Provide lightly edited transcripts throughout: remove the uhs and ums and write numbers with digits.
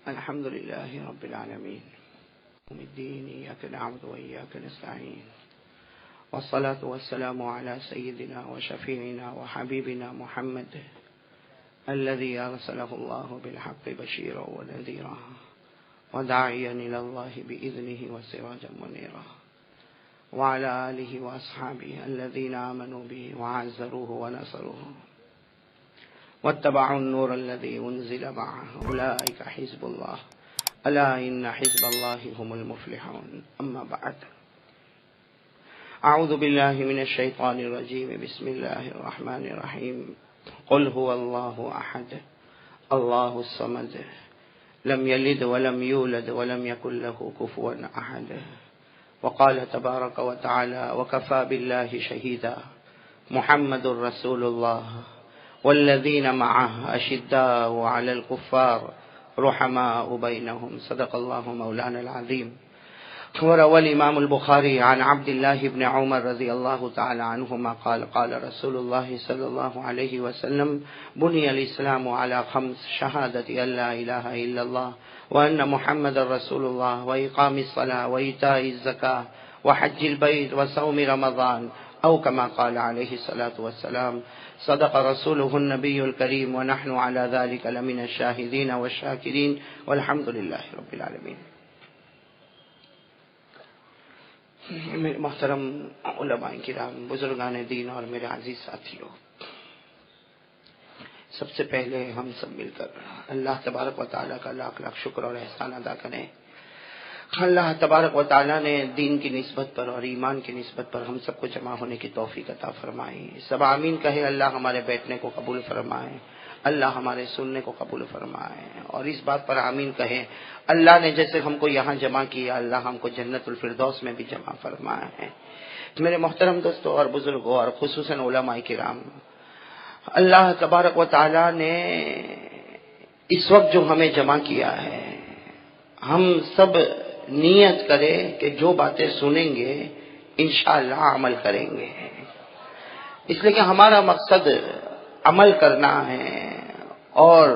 الحمد لله رب العالمين يوم الدين إياك نعبد وإياك نستعين والصلاة والسلام على سيدنا وشفيعنا وحبيبنا محمد الذي أرسله الله بالحق بشيرا ونذيرا وداعيا إلى الله بإذنه وسراجا منيرا وعلى آله وأصحابه الذين آمنوا به وعزروه ونصروه واتبعوا النور الذي أنزل معه أولئك حزب الله ألا إن حزب الله هم المفلحون أما بعد أعوذ بالله من الشيطان الرجيم بسم الله الرحمن الرحيم قل هو الله أحد الله الصمد لم يلد ولم يولد ولم يكن له كفوا أحد وقال تبارك وتعالى وكفى بالله شهيدا محمد رسول الله والذين معه أشداء على الكفار رحماء بينهم صدق الله مولانا العظيم. وروى الإمام البخاري عن عبد الله بن عمر رضي الله تعالى عنهما قال قال رسول الله صلى الله عليه وسلم بني الإسلام على 5 شهادة أن لا إله إلا الله وأن محمد رسول الله وإقام الصلاة وإيتاء الزكاة وحج البيت وصوم رمضان أو كما قال عليه الصلاة والسلام صدق رسوله النبي الكريم ونحن على ذلك لمن الشاهدين والشاكرين والحمد لله رب العالمين. میرے محترم علماء کرام، بزرگان دین اور میرے عزیز ساتھیوں، سب سے پہلے ہم سب مل کر اللہ تبارک و تعالیٰ کا لاکھ لاکھ شکر اور احسان ادا کریں. اللہ تبارک و تعالیٰ نے دین کی نسبت پر اور ایمان کی نسبت پر ہم سب کو جمع ہونے کی توفیق عطا فرمائے. سب آمین کہے. اللہ ہمارے بیٹھنے کو قبول فرمائے، اللہ ہمارے سننے کو قبول فرمائے، اور اس بات پر آمین کہیں اللہ نے جیسے ہم کو یہاں جمع کیا اللہ ہم کو جنت الفردوس میں بھی جمع فرمائے. میرے محترم دوستوں اور بزرگوں اور خصوصاً علماء کرام، اللہ تبارک و تعالیٰ نے اس وقت جو ہمیں جمع کیا ہے، ہم سب نیت کرے کہ جو باتیں سنیں گے انشاءاللہ عمل کریں گے. اس لیے کہ ہمارا مقصد عمل کرنا ہے اور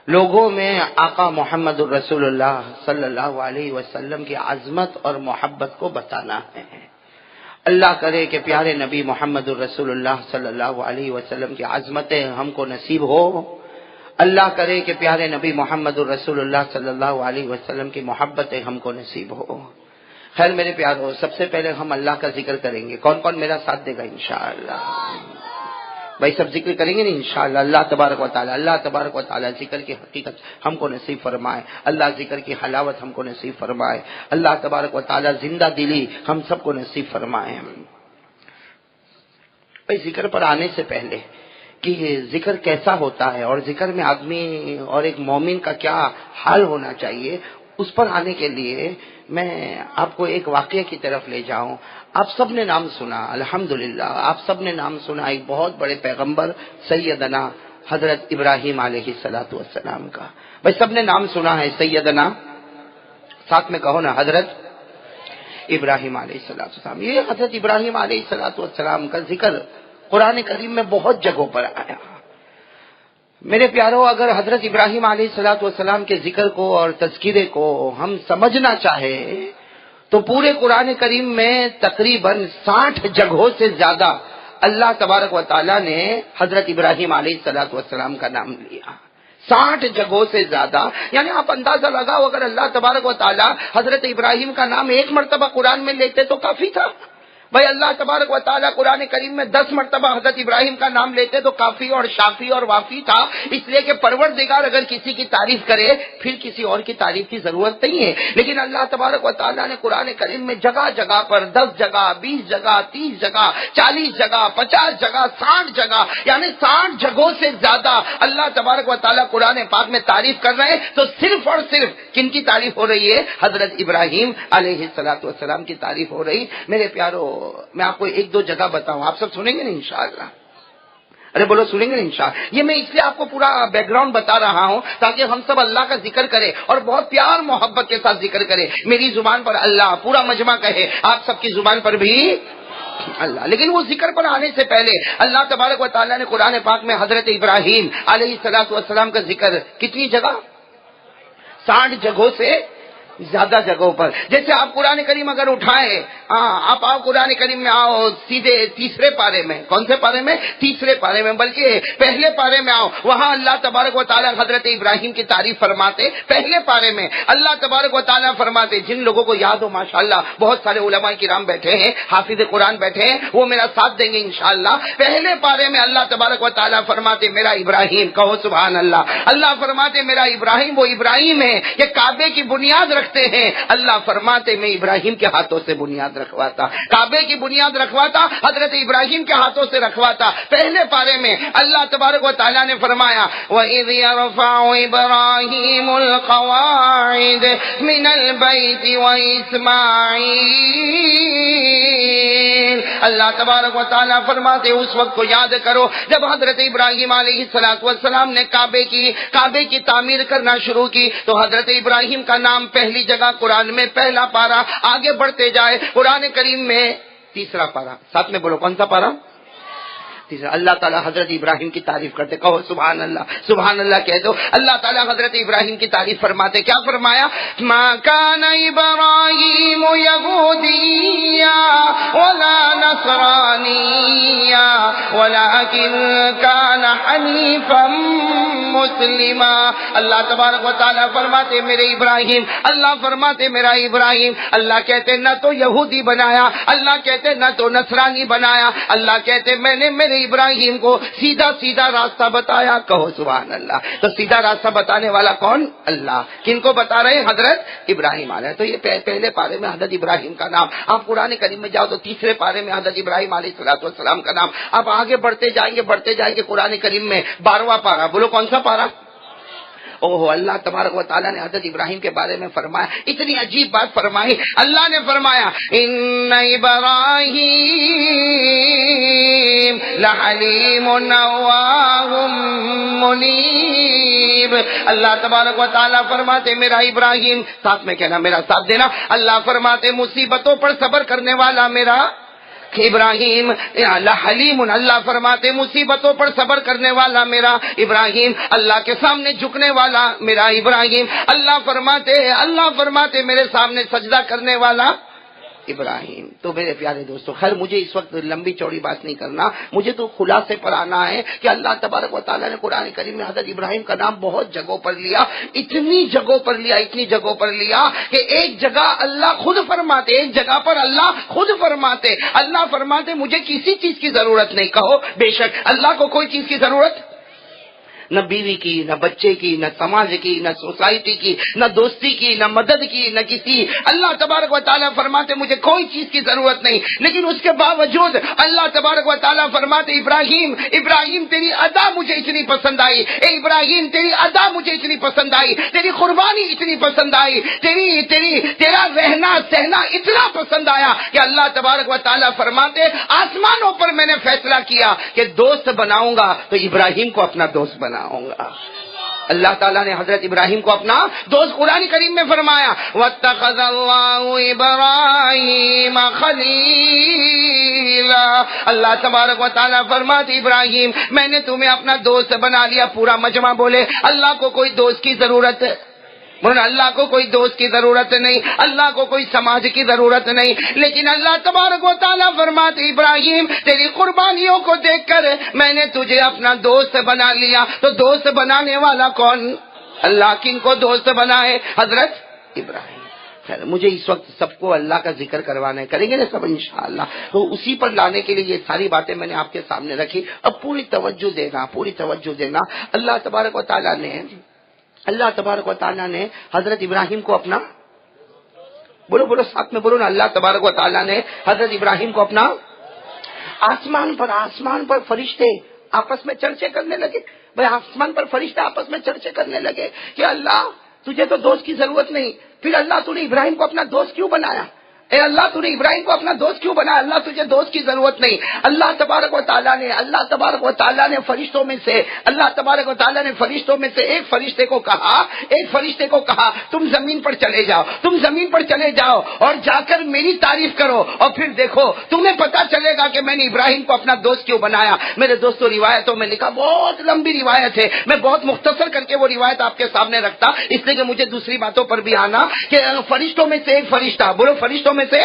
لوگوں میں آقا محمد الرسول اللہ صلی اللہ علیہ وسلم کی عظمت اور محبت کو بتانا ہے. اللہ کرے کہ پیارے نبی محمد الرسول اللہ صلی اللہ علیہ وسلم کی عظمتیں ہم کو نصیب ہو. اللہ کرے کہ پیارے نبی محمد الرسول اللہ صلی اللہ علیہ وسلم کی محبتیں ہم کو نصیب ہو. خیر میرے پیاروں، سب سے پہلے ہم اللہ کا ذکر کریں گے. کون کون میرا ساتھ دے گا انشاءاللہ؟ بھائی سب ذکر کریں گے نا انشاءاللہ. اللہ تبارک و تعالی ذکر کی حقیقت ہم کو نصیب فرمائے. اللہ ذکر کی حلاوت ہم کو نصیب فرمائے. اللہ تبارک و تعالی زندہ دلی ہم سب کو نصیب فرمائے. بھائی ذکر پر آنے سے پہلے کہ ذکر کیسا ہوتا ہے اور ذکر میں آدمی اور ایک مومن کا کیا حال ہونا چاہیے، اس پر آنے کے لیے میں آپ کو ایک واقعے کی طرف لے جاؤں. آپ سب نے نام سنا، الحمدللہ آپ سب نے نام سنا ایک بہت بڑے پیغمبر سیدنا حضرت ابراہیم علیہ السلام کا. بھائی سب نے نام سنا ہے سیدنا، ساتھ میں کہو نا حضرت ابراہیم علیہ السلام. یہ حضرت ابراہیم علیہ السلام کا ذکر قرآن کریم میں بہت جگہوں پر آیا. میرے پیاروں، اگر حضرت ابراہیم علیہ السلام کے ذکر کو اور تذکرے کو ہم سمجھنا چاہے تو پورے قرآن کریم میں تقریباً 60 جگہوں سے زیادہ اللہ تبارک و تعالیٰ نے حضرت ابراہیم علیہ السلام کا نام لیا. 60 جگہوں سے زیادہ، یعنی آپ اندازہ لگاؤ اگر اللہ تبارک و تعالیٰ حضرت ابراہیم کا نام 1 مرتبہ قرآن میں لیتے تو کافی تھا. بھائی اللہ تبارک و تعالیٰ قرآن کریم میں 10 مرتبہ حضرت ابراہیم کا نام لیتے تو کافی اور شافی اور وافی تھا. اس لیے کہ پروردگار اگر کسی کی تعریف کرے پھر کسی اور کی تعریف کی ضرورت نہیں ہے. لیکن اللہ تبارک و تعالیٰ نے قرآن کریم میں جگہ جگہ پر 10 جگہ 20 جگہ 30 جگہ 40 جگہ 50 جگہ 60 جگہ، یعنی 60 جگہوں سے زیادہ اللہ تبارک و تعالیٰ قرآن پاک میں تعریف کر رہے ہیں. تو صرف اور صرف کن کی تعریف ہو رہی ہے؟ حضرت ابراہیم علیہ السلام کی تعریف ہو رہی. میرے پیارو، میں آپ کو 1-2 جگہ بتاؤں، آپ سب سنیں گے نا انشاءاللہ؟ ارے بولو سنیں گے نا انشاءاللہ؟ یہ میں اس لیے آپ کو پورا بیک گراؤنڈ بتا رہا ہوں تاکہ ہم سب اللہ کا ذکر کریں اور بہت پیار محبت کے ساتھ ذکر کریں. میری زبان پر اللہ، پورا مجمع کہے، آپ سب کی زبان پر بھی اللہ. لیکن وہ ذکر پر آنے سے پہلے اللہ تبارک و تعالیٰ نے قرآن پاک میں حضرت ابراہیم علیہ السلام کا ذکر کتنی جگہ؟ 60 جگہوں سے زیادہ جگہوں پر. جیسے آپ قرآن کریم اگر اٹھائیں، آپ آؤ قرآن کریم میں، آؤ سیدھے تیسرے پارے میں. کون سے پارے میں؟ تیسرے پارے میں، بلکہ پہلے پارے میں آؤ. وہاں اللہ تبارک و تعالیٰ حضرت ابراہیم کی تعریف فرماتے. پہلے پارے میں اللہ تبارک و تعالیٰ فرماتے، جن لوگوں کو یاد ہو ماشاءاللہ، بہت سارے علماء کرام بیٹھے ہیں، حافظ قرآن بیٹھے ہیں، وہ میرا ساتھ دیں گے انشاءاللہ. پہلے پارے میں اللہ تبارک و تعالیٰ فرماتے میرا ابراہیم، کہو سبحان اللہ. اللہ فرماتے میرا ابراہیم وہ ابراہیم ہے کہ کعبے کی بنیاد رکھتے ہیں. اللہ فرماتے میں ابراہیم کے ہاتھوں سے بنیاد رکھواتا، کعبے کی بنیاد رکھواتا، حضرت ابراہیم کے ہاتھوں سے رکھواتا. پہلے پارے میں اللہ تبارک و تعالیٰ نے فرمایا وَإِذْ يَرْفَعُ إِبْرَاهِيمُ الْقَوَاعِدَ مِنَ الْبَيْتِ وَإِسْمَاعِيلَ. اللہ تبارک و تعالیٰ فرماتے اس وقت کو یاد کرو جب حضرت ابراہیم علیہ السلام نے کعبے کی تعمیر کرنا شروع کی. تو حضرت ابراہیم کا نام پہلی جگہ قرآن میں پہلا پارا. آگے بڑھتے جائے قرآن کریم میں تیسرا پارا. ساتھ میں بولو کون سا پارا؟ تیسرا. اللہ تعالیٰ حضرت ابراہیم کی تعریف کرتے، کہو سبحان اللہ. سبحان اللہ کہہ دو. اللہ تعالیٰ حضرت ابراہیم کی تعریف فرماتے. کیا فرمایا؟ ما کان ابراہیم یہودیا ولا نصرانیا ولکن کان حنیفا مسلما. اللہ تبارک و تعالیٰ فرماتے میرے ابراہیم، اللہ فرماتے میرا ابراہیم. اللہ کہتے نہ تو یہودی بنایا، اللہ کہتے نہ تو نصرانی بنایا، اللہ کہتے میں نے میرے ابراہیم کو سیدھا سیدھا راستہ بتایا. کہو سبحان اللہ. تو سیدھا راستہ بتانے والا کون؟ اللہ. کن کو بتا رہے ہیں؟ حضرت ابراہیم علیہ. تو یہ پہلے پارے میں حضرت ابراہیم کا نام. آپ قرآن کریم میں جاؤ تو تیسرے پارے میں حضرت ابراہیم علیہ السلام کا نام. آپ آگے بڑھتے جائیں گے قرآن کریم میں 12واں پارا. بولو کون سا پارا؟ اوہ اللہ تبارک و تعالیٰ نے حضرت ابراہیم کے بارے میں فرمایا، اتنی عجیب بات فرمائی. اللہ نے فرمایا ان ابراہیم لحلیم اواہ منیب. اللہ تبارک و تعالیٰ فرماتے میرا ابراہیم، ساتھ میں کہنا میرا ساتھ دینا. اللہ فرماتے مصیبتوں پر صبر کرنے والا میرا ابراہیم حلیم. اللہ فرماتے مصیبتوں پر صبر کرنے والا میرا ابراہیم، اللہ کے سامنے جھکنے والا میرا ابراہیم. اللہ فرماتے میرے سامنے سجدہ کرنے والا ابراہیم. تو میرے پیارے دوستو، خیر مجھے اس وقت لمبی چوڑی بات نہیں کرنا، مجھے تو خلاصے پر آنا ہے کہ اللہ تبارک و تعالیٰ نے قرآن کریم میں حضرت ابراہیم کا نام بہت جگہوں پر لیا. اتنی جگہوں پر لیا کہ ایک جگہ اللہ خود فرماتے، ایک جگہ پر اللہ خود فرماتے. اللہ فرماتے مجھے کسی چیز کی ضرورت نہیں. کہو بے شک اللہ کو کوئی چیز کی ضرورت، نہ بیوی کی، نہ بچے کی، نہ سماج کی، نہ سوسائٹی کی، نہ دوستی کی، نہ مدد کی، نہ کسی. اللہ تبارک و تعالیٰ فرماتے مجھے کوئی چیز کی ضرورت نہیں. لیکن اس کے باوجود اللہ تبارک و تعالیٰ فرماتے ابراہیم تیری ادا مجھے اتنی پسند آئی. اے ابراہیم تیری ادا مجھے اتنی پسند آئی، تیری قربانی اتنی پسند آئی، تیرا رہنا سہنا اتنا پسند آیا کہ اللہ تبارک و تعالیٰ فرماتے آسمانوں پر میں نے فیصلہ کیا کہ دوست بناؤں گا تو ابراہیم کو اپنا دوست بناؤں گا. اللہ تعالیٰ نے حضرت ابراہیم کو اپنا دوست قرآن کریم میں فرمایا وَاتَّخَذَ اللَّهُ إِبْرَاهِيمَ خَلِيلًا. اللہ تبارک و تعالیٰ فرماتے ابراہیم میں نے تمہیں اپنا دوست بنا لیا. پورا مجمع بولے اللہ کو کوئی دوست کی ضرورت ہے؟ اللہ کو کوئی دوست کی ضرورت نہیں، اللہ کو کوئی سماج کی ضرورت نہیں. لیکن اللہ تبارک و تعالیٰ فرماتے ابراہیم تیری قربانیوں کو دیکھ کر میں نے تجھے اپنا دوست بنا لیا. تو دوست بنانے والا کون؟ اللہ. کن کو دوست بنائے؟ حضرت ابراہیم. خیر مجھے اس وقت سب کو اللہ کا ذکر کروانا ہے، کریں گے نا سب انشاءاللہ. تو اسی پر لانے کے لیے یہ ساری باتیں میں نے آپ کے سامنے رکھی. اب پوری توجہ دینا. اللہ تبارک و تعالیٰ نے حضرت ابراہیم کو اپنا، بولو ساتھ میں بولو نا، اللہ تبارک و تعالیٰ نے حضرت ابراہیم کو اپنا آسمان پر فرشتے آپس میں چرچے کرنے لگے. بھائی آسمان پر فرشتے آپس میں چرچے کرنے لگے کہ اللہ تجھے تو دوست کی ضرورت نہیں، پھر اللہ تو نے ابراہیم کو اپنا دوست کیوں بنایا؟ اے اللہ تو نے ابراہیم کو اپنا دوست کیوں بنایا؟ اللہ تجھے دوست کی ضرورت نہیں. اللہ تبارک و تعالیٰ نے فرشتوں میں سے ایک فرشتے کو کہا تم زمین پر چلے جاؤ اور جا کر میری تعریف کرو اور پھر دیکھو تمہیں پتا چلے گا کہ میں نے ابراہیم کو اپنا دوست کیوں بنایا. میرے دوستوں روایتوں میں لکھا، بہت لمبی روایت ہے، میں بہت مختصر کر کے وہ روایت آپ کے سامنے رکھتا اس لیے کہ مجھے دوسری باتوں پر بھی آنا، کہ فرشتوں میں سے ایک فرشتہ، بولو فرشتوں میں سے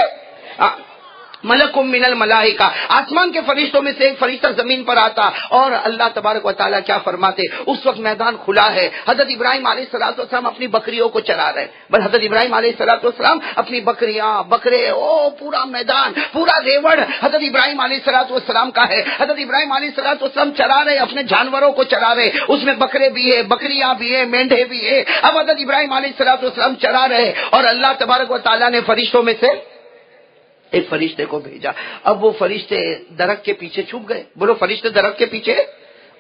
ملکم من الملائکہ، آسمان کے فرشتوں میں سے ایک فرشتہ زمین پر آتا اور اللہ تبارک و تعالیٰ کیا فرماتے، اس وقت میدان کھلا ہے، حضرت ابراہیم علیہ السلام اپنی بکریوں کو چرا رہے، بس حضرت ابراہیم علیہ السلام اپنی بکریاں، بکرے، پورا میدان، پورا ریوڑ حضرت ابراہیم علیہ السلام کا ہے. حضرت ابراہیم علیہ السلام چرا رہے، اپنے جانوروں کو چرا رہے، اس میں بکرے بھی ہے، بکریاں بھی ہے، مینڈے بھی ہے. اب حضرت ابراہیم علیہ السلام چرا رہے اور اللہ تبارک و تعالیٰ نے فرشتوں میں سے ایک فرشتے کو بھیجا. اب وہ فرشتے درخت کے پیچھے چھپ گئے. بولو فرشتے درخت کے پیچھے،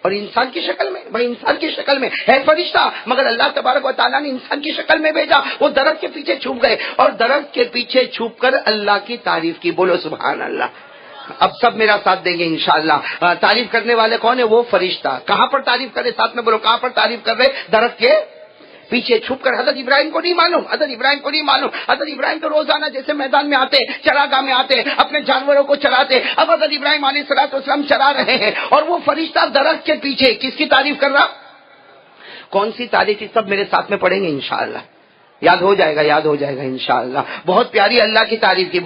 اور انسان کی شکل میں، بھائی انسان کی شکل میں ہے فرشتہ، مگر اللہ تبارک و تعالیٰ نے انسان کی شکل میں بھیجا. وہ درخت کے پیچھے چھپ گئے اور درخت کے پیچھے چھپ کر اللہ کی تعریف کی. بولو سبحان اللہ. اب سب میرا ساتھ دیں گے انشاءاللہ. تعریف کرنے والے کون ہے؟ وہ فرشتہ. کہاں پر تعریف کرے؟ ساتھ میں بولو کہاں پر تعریف کر رہے؟ درخت کے پیچھے چھپ کر. حضرت ابراہیم کو نہیں معلوم. حضرت ابراہیم تو روزانہ جیسے میدان میں آتے، چراگاہ میں آتے، اپنے جانوروں کو چراتے. اب حضرت ابراہیم علیہ السلام چرا رہے ہیں اور وہ فرشتہ درخت کے پیچھے کس کی تعریف کر رہا؟ کون سی تعریف کی؟ سب میرے ساتھ میں پڑھیں گے انشاءاللہ. یاد ہو جائے گا انشاءاللہ. بہت پیاری اللہ کی تعریف کی،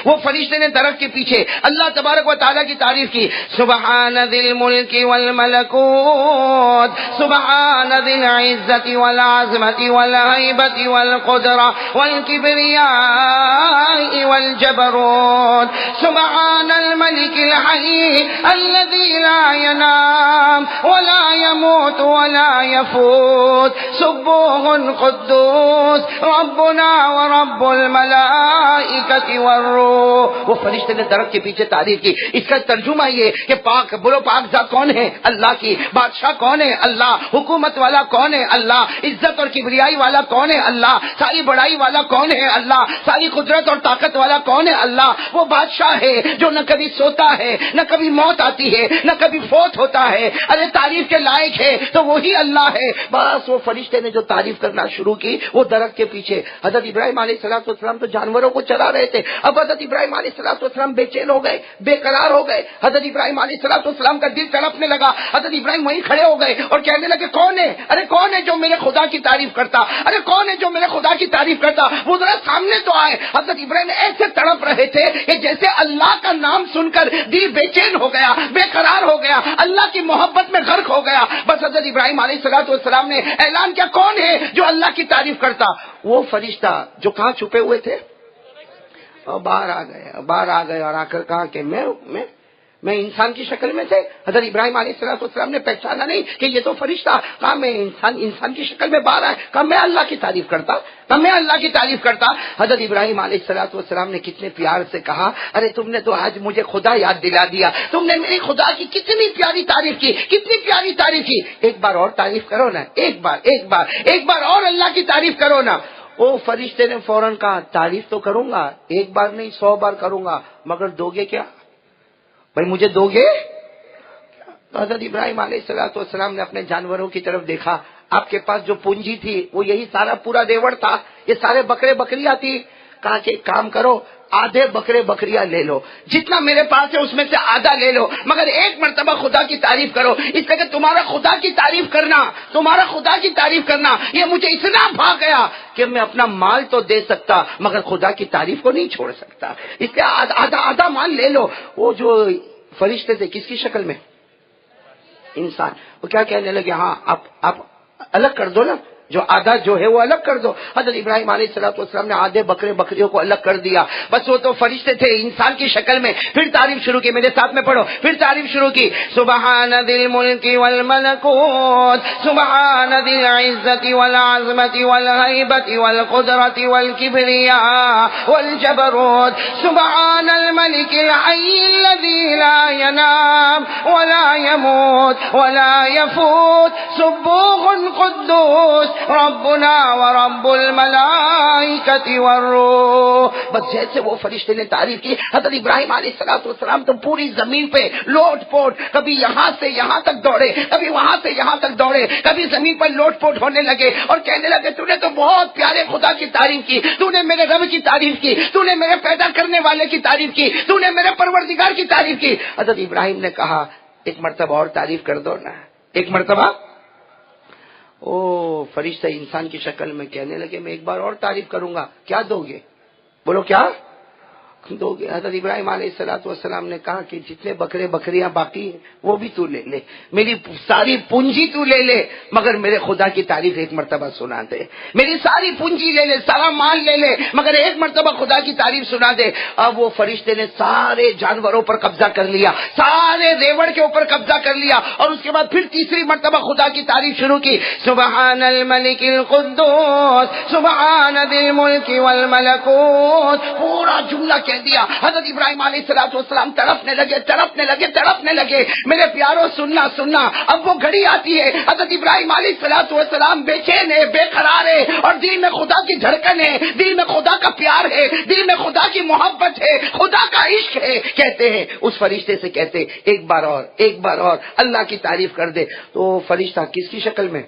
وہ فرشتے نے درخت کے پیچھے اللہ تبارک و تعالیٰ کی تعریف کی. سبحان ذی الملک والملکوت، سبحان ذی العزت والعظمت والہیبت والقدرہ والکبریاء والجبروت، سبحان الملک الحی الذی لا ینام ولا يموت ولا يفوت، سبوح قدوس ربنا ورب الملائکۃ والروح. وہ فرشتے نے درخت کے پیچھے تعریف کی. اس کا ترجمہ یہ کہ پاک، بولو پاک ذات کون ہے؟ اللہ کی. بادشاہ کون ہے؟ اللہ. حکومت والا کون ہے؟ اللہ. عزت اور کبریائی والا کون ہے؟ اللہ. ساری بڑائی والا کون ہے؟ اللہ. ساری قدرت اور طاقت والا کون ہے؟ اللہ. وہ بادشاہ ہے جو نہ کبھی سوتا ہے، نہ کبھی موت آتی ہے، نہ کبھی فوت ہوتا ہے. ارے تعریف کے لائق ہے تو وہی اللہ ہے. بس وہ فرشتے نے جو تعریف کرنا شروع کی وہ درخت کے پیچھے. حضرت ابراہیم علیہ السلام تو جانوروں کو چلا رہے تھے. اب حضرت ابراہیم علیہ السلام بے چین ہو گئے، بے قرار ہو گئے. حضرت ابراہیم علیہ السلام کا دل تڑپنے لگا. حضرت ابراہیم وہیں کھڑے ہو گئے اور کہنے لگے کون ہے؟ ارے کون ہے جو میرے خدا کی تعریف کرتا؟ ارے کون ہے جو میرے خدا کی تعریف کرتا؟ وہ ذرا سامنے تو آئے. حضرت ابراہیم ایسے تڑپ رہے تھے کہ جیسے اللہ کا نام سن کر دل بے چین ہو گیا، بے قرار ہو گیا، اللہ کی محبت میں غرق ہو گیا. بس حضرت ابراہیم علیہ السلام نے اعلان کیا کون ہے جو اللہ کی تعریف کرتا؟ وہ فرشتہ جو کہاں چھپے ہوئے تھے اور باہر آ گئے اور آ کر کہا کہ میں انسان کی شکل میں تھے. حضرت ابراہیم علیہ السلام نے پہچانا نہیں کہ یہ تو فرشتہ. کہا میں انسان کی شکل میں باہر آئے. کہا میں اللہ کی تعریف کرتا. حضرت ابراہیم علیہ السلام نے کتنے پیار سے کہا ارے تم نے تو آج مجھے خدا یاد دلا دیا. تم نے میری خدا کی کتنی پیاری تعریف کی. ایک بار اور تعریف کرو نا. ایک بار اور اللہ کی تعریف کرو نا. وہ فرشتے نے فوراً کہا تعریف تو کروں گا، ایک بار نہیں 100 بار کروں گا، مگر دو گے کیا؟ بھائی مجھے دو گے؟ حضرت ابراہیم علیہ السلام نے اپنے جانوروں کی طرف دیکھا. آپ کے پاس جو پونجی تھی وہ یہی سارا پورا ریوڑ تھا، یہ سارے بکرے بکریاں تھی. کہا کہ کام کرو، آدھے بکرے بکریاں لے لو، جتنا میرے پاس ہے اس میں سے آدھا لے لو، مگر ایک مرتبہ خدا کی تعریف کرو. اس لیے کہ تمہارا خدا کی تعریف کرنا یہ مجھے اتنا بھا گیا کہ میں اپنا مال تو دے سکتا مگر خدا کی تعریف کو نہیں چھوڑ سکتا. اس لیے آدھا مال لے لو. وہ جو فرشتے تھے کس کی شکل میں؟ انسان. وہ کیا کہنے لگے ہاں آپ الگ کر دو نا، جو آدھا جو ہے وہ الگ کر دو. حضرت ابراہیم علیہ السلام نے آدھے بکرے بکریوں کو الگ کر دیا. بس وہ تو فرشتے تھے انسان کی شکل میں. پھر تعریف شروع کی، میرے ساتھ میں پڑھو. پھر تعریف شروع کی. سبحان ذی الملک والملکوت، سبحان ذی العزت والعظمت والہیبت والقدرت والکبریاء والجبروت، سبحان الملک الحی الذی لا ینام ولا يموت ولا يفوت، سبوح قدوس ربنا ورب الملائکۃ والروح. بس جیسے وہ فرشتے نے تعریف کی، حضرت ابراہیم علیہ السلام تو پوری زمین پہ لوٹ پوٹ، کبھی یہاں سے یہاں تک دوڑے، کبھی وہاں سے یہاں تک دوڑے، کبھی زمین پر لوٹ پوٹ ہونے لگے اور کہنے لگے تو نے تو بہت پیارے خدا کی تعریف کی، تو نے میرے رب کی تعریف کی، تو نے میرے پیدا کرنے والے کی تعریف کی، تو نے میرے پروردگار کی تعریف کی. حضرت ابراہیم نے کہا ایک مرتبہ اور تعریف کر دو نا، ایک مرتبہ. او فرشتہ انسان کی شکل میں کہنے لگے میں ایک بار اور تعریف کروں گا. کیا دو گے؟ بولو کیا دو گے؟ حضرت ابراہیم علیہ السلام نے کہا کہ جتنے بکرے بکریاں باقی ہیں وہ بھی تو لے لے، میری ساری پونجی تو لے لے، مگر میرے خدا کی تعریف ایک مرتبہ سنا دے. میری ساری پونجی لے لے، سارا مال لے لے، مگر ایک مرتبہ خدا کی تعریف سنا دے. اب وہ فرشتے نے سارے جانوروں پر قبضہ کر لیا، سارے ریوڑ کے اوپر قبضہ کر لیا، اور اس کے بعد پھر تیسری مرتبہ خدا کی تعریف شروع کی. سبحان الملک القدوس سبحان ذی الملک والملکوت، پورا جملہ کہہ دیا. حضرت ابراہیم علیہ السلام تڑپنے لگے. میرے پیاروں سننا، اب وہ گھڑی آتی ہے، حضرت ابراہیم علیہ السلام بے چین ہے، بے قرار ہے، اور دل میں خدا کی دھڑکن ہے، دل میں خدا کا پیار ہے، دل میں خدا کی محبت ہے، خدا کا عشق ہے. کہتے ہیں اس فرشتے سے، کہتے ایک بار اور اللہ کی تعریف کر دے. تو فرشتہ کس کی شکل میں؟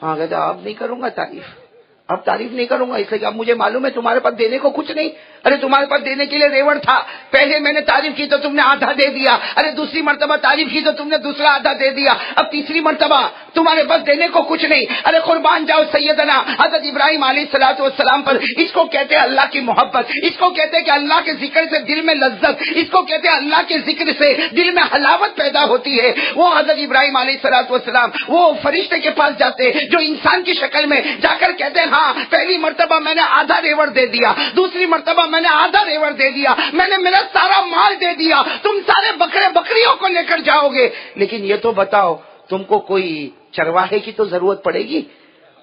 ہاں کہتے اب نہیں کروں گا تعریف، اب تعریف نہیں کروں گا، اس لیے کہ اب مجھے معلوم ہے تمہارے پاس دینے کو کچھ نہیں. ارے تمہارے پاس دینے کے لیے ریوڑ تھا، پہلے میں نے تعریف کی تو تم نے آدھا دے دیا، ارے دوسری مرتبہ تعریف کی تو تم نے دوسرا آدھا دے دیا، اب تیسری مرتبہ تمہارے پاس دینے کو کچھ نہیں. ارے قربان جاؤ سیدنا حضرت ابراہیم علیہ السلام پر. اس کو کہتے ہیں اللہ کی محبت، اس کو کہتے ہیں کہ اللہ کے ذکر سے دل میں لذت، اس کو کہتے ہیں اللہ کے ذکر سے دل میں حلاوت پیدا ہوتی ہے. وہ حضرت ابراہیم علیہ السلام وہ فرشتے کے پاس جاتے جو انسان کی شکل میں، جا کر کہتے ہیں ہاں پہلی مرتبہ میں نے آدھا ریوڑ دے دیا، دوسری مرتبہ میں نے آدھا ریوڑ دے دیا، میں نے میرا سارا مال دے دیا، تم سارے بکرے بکریوں کو لے کر جاؤ گے، لیکن یہ تو بتاؤ تم کو کوئی چرواہے کی تو ضرورت پڑے گی،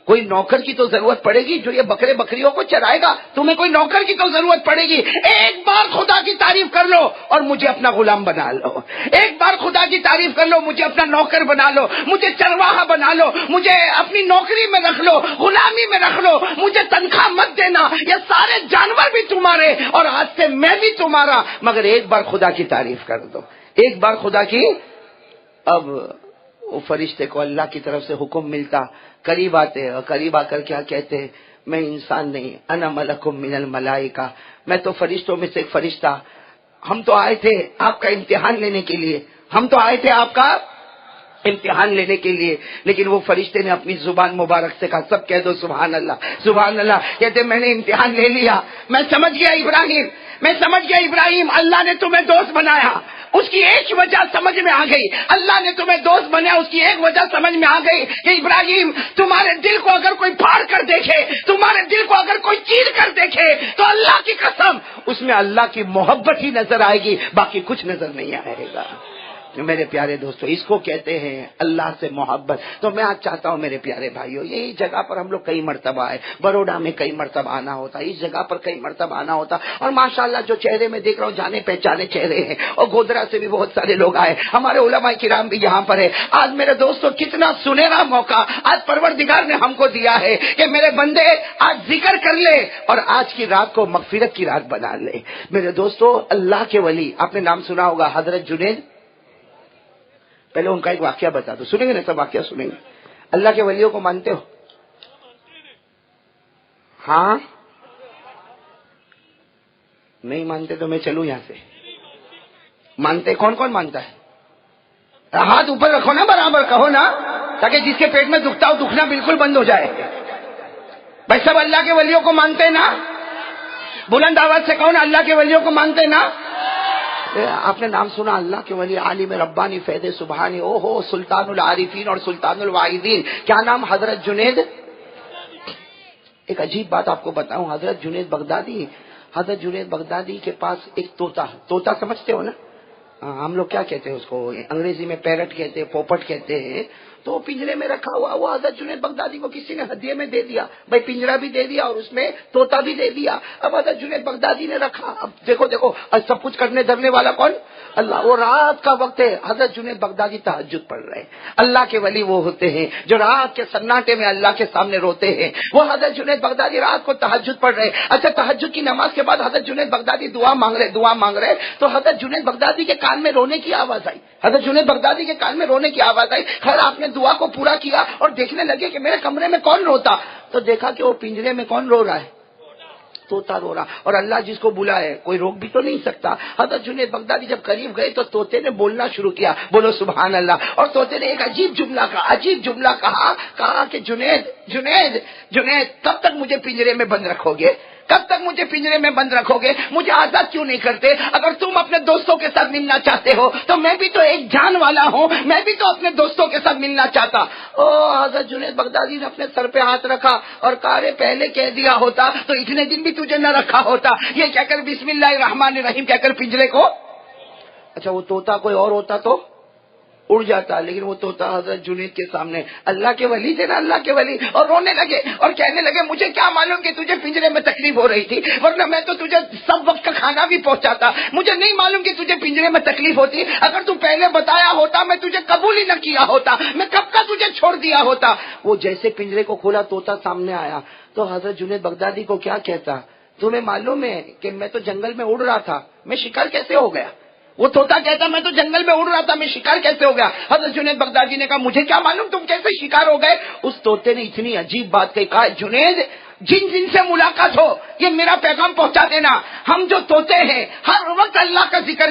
کوئی نوکر کی تو ضرورت پڑے گی جو یہ بکرے بکریوں کو چرائے گا، تمہیں کوئی نوکر کی تو ضرورت پڑے گی. ایک بار خدا کی تعریف کر لو اور مجھے اپنا غلام بنا لو، ایک بار خدا کی تعریف کر لو، مجھے اپنا نوکر بنا لو، مجھے چرواہا بنا لو، مجھے اپنی نوکری میں رکھ لو، غلامی میں رکھ لو، مجھے تنخواہ مت دینا، یہ سارے جانور بھی تمہارے اور آج سے میں بھی تمہارا، مگر ایک بار خدا کی تعریف کر دو، ایک بار خدا کی. اب وہ فرشتے کو اللہ کی طرف سے حکم ملتا، قریب آتے اور قریب آ کر کیا کہتے ہیں میں انسان نہیں، انا ملکم من الملائکہ، میں تو فرشتوں میں سے ایک فرشتہ، ہم تو آئے تھے آپ کا امتحان لینے کے لیے، ہم تو آئے تھے آپ کا امتحان لینے کے لیے. لیکن وہ فرشتے نے اپنی زبان مبارک سے کہا سب کہہ دو سبحان اللہ سبحان اللہ. کہتے میں نے امتحان لے لیا، میں سمجھ گیا ابراہیم اللہ نے تمہیں دوست بنایا، اس کی ایک وجہ سمجھ میں آ گئی، اللہ نے تمہیں دوست بنایا اس کی ایک وجہ سمجھ میں آ گئی کہ ابراہیم تمہارے دل کو اگر کوئی پھاڑ کر دیکھے، تمہارے دل کو اگر کوئی چیر کر دیکھے تو اللہ کی قسم اس میں اللہ کی محبت ہی نظر آئے گی، باقی کچھ نظر نہیں آئے گا. میرے پیارے دوستو اس کو کہتے ہیں اللہ سے محبت. تو میں آج چاہتا ہوں میرے پیارے بھائیوں یہی جگہ پر ہم لوگ کئی مرتبہ آئے، بروڈا میں کئی مرتبہ آنا ہوتا، اس جگہ پر کئی مرتبہ آنا ہوتا، اور ماشاءاللہ جو چہرے میں دیکھ رہا ہوں جانے پہچانے چہرے ہیں، اور گودرا سے بھی بہت سارے لوگ آئے، ہمارے علماء کرام بھی یہاں پر ہے. آج میرے دوستو کتنا سنہرا موقع آج پروردگار نے ہم کو دیا ہے کہ میرے بندے آج ذکر کر لے اور آج کی رات کو مغفرت کی رات بنا لے. میرے دوستو اللہ کے ولی، آپ نے نام سنا ہوگا حضرت جنید. پہلے ان کا ایک واقعہ بتا دو، سنیں گے نا سب واقعہ سنیں گے. اللہ کے ولیوں کو مانتے ہو؟ ہاں نہیں مانتے تو میں چلوں یہاں سے. مانتے کون کون مانتا ہے؟ ہاتھ اوپر رکھو نا، برابر کہو نا، تاکہ جس کے پیٹ میں دکھتا ہو دکھنا بالکل بند ہو جائے. بھائی سب اللہ کے ولیوں کو مانتے نا؟ بلند آواز سے کہو نا اللہ کے ولیوں کو مانتے نا. آپ نے نام سنا اللہ کے ولی عالم ربانی فیض سبحانی، او ہو سلطان العارفین اور سلطان الواحدین. کیا نام؟ حضرت جنید. ایک عجیب بات آپ کو بتاؤں، حضرت جنید بغدادی کے پاس ایک طوطا سمجھتے ہو نا؟ ہم لوگ کیا کہتے ہیں اس کو انگریزی میں پیرٹ کہتے ہیں، پوپٹ کہتے ہیں. تو پنجرے میں رکھا ہوا وہ حضرت جنید بغدادی کو کسی نے ہدیے میں دے دیا. بھائی پنجرا بھی دے دیا اور اس میں طوطا بھی دے دیا. اب حضرت جنید بغدادی نے رکھا. اب دیکھو سب کچھ کرنے دھرنے والا کون؟ اللہ. وہ رات کا وقت ہے, حضرت جنید بغدادی تہجد پڑھ رہے ہیں. اللہ کے ولی وہ ہوتے ہیں جو رات کے سناٹے میں اللہ کے سامنے روتے ہیں. وہ حضرت جنید بغدادی رات کو تہجد پڑھ رہے ہیں. اچھا تہجد کی نماز کے بعد حضرت جنید بغدادی دعا مانگ رہے تو حضرت جنید بغدادی کے کان میں رونے کی آواز آئی. حضرت جنید بغدادی کے کان میں رونے کی آواز آئی. خیر آپ نے دعا کو پورا کیا اور دیکھنے لگے کہ میرے کمرے میں کون روتا, تو دیکھا کہ وہ پنجرے میں کون رو رہا ہے؟ طوطا رو رہا. اور اللہ جس کو بلائے کوئی روک بھی تو نہیں سکتا. حضرت جنید بغدادی جب قریب گئے تو طوطے نے بولنا شروع کیا, بولو سبحان اللہ. اور طوطے نے ایک عجیب جملہ کہا کہ جنید کب تک مجھے پنجرے میں بند رکھو گے؟ کب تک مجھے پنجرے میں بند رکھو گے؟ مجھے آزاد کیوں نہیں کرتے؟ اگر تم اپنے دوستوں کے ساتھ ملنا چاہتے ہو تو میں بھی تو ایک جان والا ہوں, میں بھی تو اپنے دوستوں کے ساتھ ملنا چاہتا. حضرت جنید بغدادی نے اپنے سر پہ ہاتھ رکھا اور کہا رے پہلے کہہ دیا ہوتا تو اتنے دن بھی تجھے نہ رکھا ہوتا. یہ کہہ کر بسم اللہ الرحمن الرحیم کہہ کر پنجرے کو. اچھا وہ طوطا کوئی اور ہوتا تو اڑ جاتا, لیکن وہ طوطا حضرت جنید کے سامنے, اللہ کے ولی تھے نا, اللہ کے ولی, اور رونے لگے اور کہنے لگے مجھے کیا معلوم کہ تجھے پنجرے میں تکلیف ہو رہی تھی, ورنہ میں تو تجھے سب وقت کا کھانا بھی پہنچاتا. مجھے نہیں معلوم کہ تجھے پنجرے میں تکلیف ہوتی. اگر تو پہلے بتایا ہوتا میں تجھے قبول ہی نہ کیا ہوتا, میں کب کا تجھے چھوڑ دیا ہوتا. وہ جیسے پنجرے کو کھولا طوطا سامنے آیا تو حضرت جنید بغدادی کو کیا کہتا, تمہیں معلوم ہے کہ میں تو جنگل میں اڑ رہا تھا, میں شکار کیسے ہو گیا؟ وہ طوطا کہتا میں تو جنگل میں اڑ رہا تھا, میں شکار کیسے ہو گیا؟ حضرت جنید بغدادی نے کہا مجھے کیا معلوم تم کیسے شکار ہو گئے. اس طوطے نے اتنی عجیب بات کہی, کہا جنید جن سے ملاقات ہو یہ میرا پیغام پہنچا دینا. ہم جو طوطے ہیں ہر وقت اللہ کا ذکر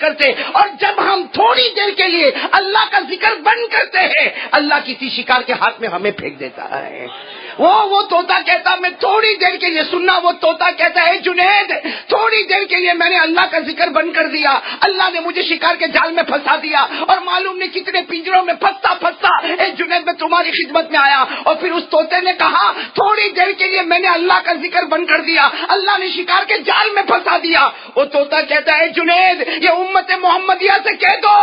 کرتے, اور جب ہم تھوڑی دیر کے لیے اللہ کا ذکر بند کرتے ہیں اللہ کسی شکار کے ہاتھ میں ہمیں پھینک دیتا ہے. وہ طوطا کہتا میں تھوڑی دیر کے لیے سننا, وہ طوطا کہتا ہے جنید تھوڑی دیر کے لیے میں نے اللہ کا ذکر بند کر دیا, اللہ نے مجھے شکار کے جال میں پھنسا دیا, اور معلوم نہیں کتنے پنجروں میں پھنستا اے جنید میں تمہاری خدمت میں آیا. اور پھر اس طوطے نے کہا تھوڑی دیر کے لیے میں نے اللہ کا ذکر بند کر دیا, اللہ نے شکار کے جال میں پھنسا دیا. وہ طوطا کہتا ہے جنید یہ امت محمدیہ سے کہہ دو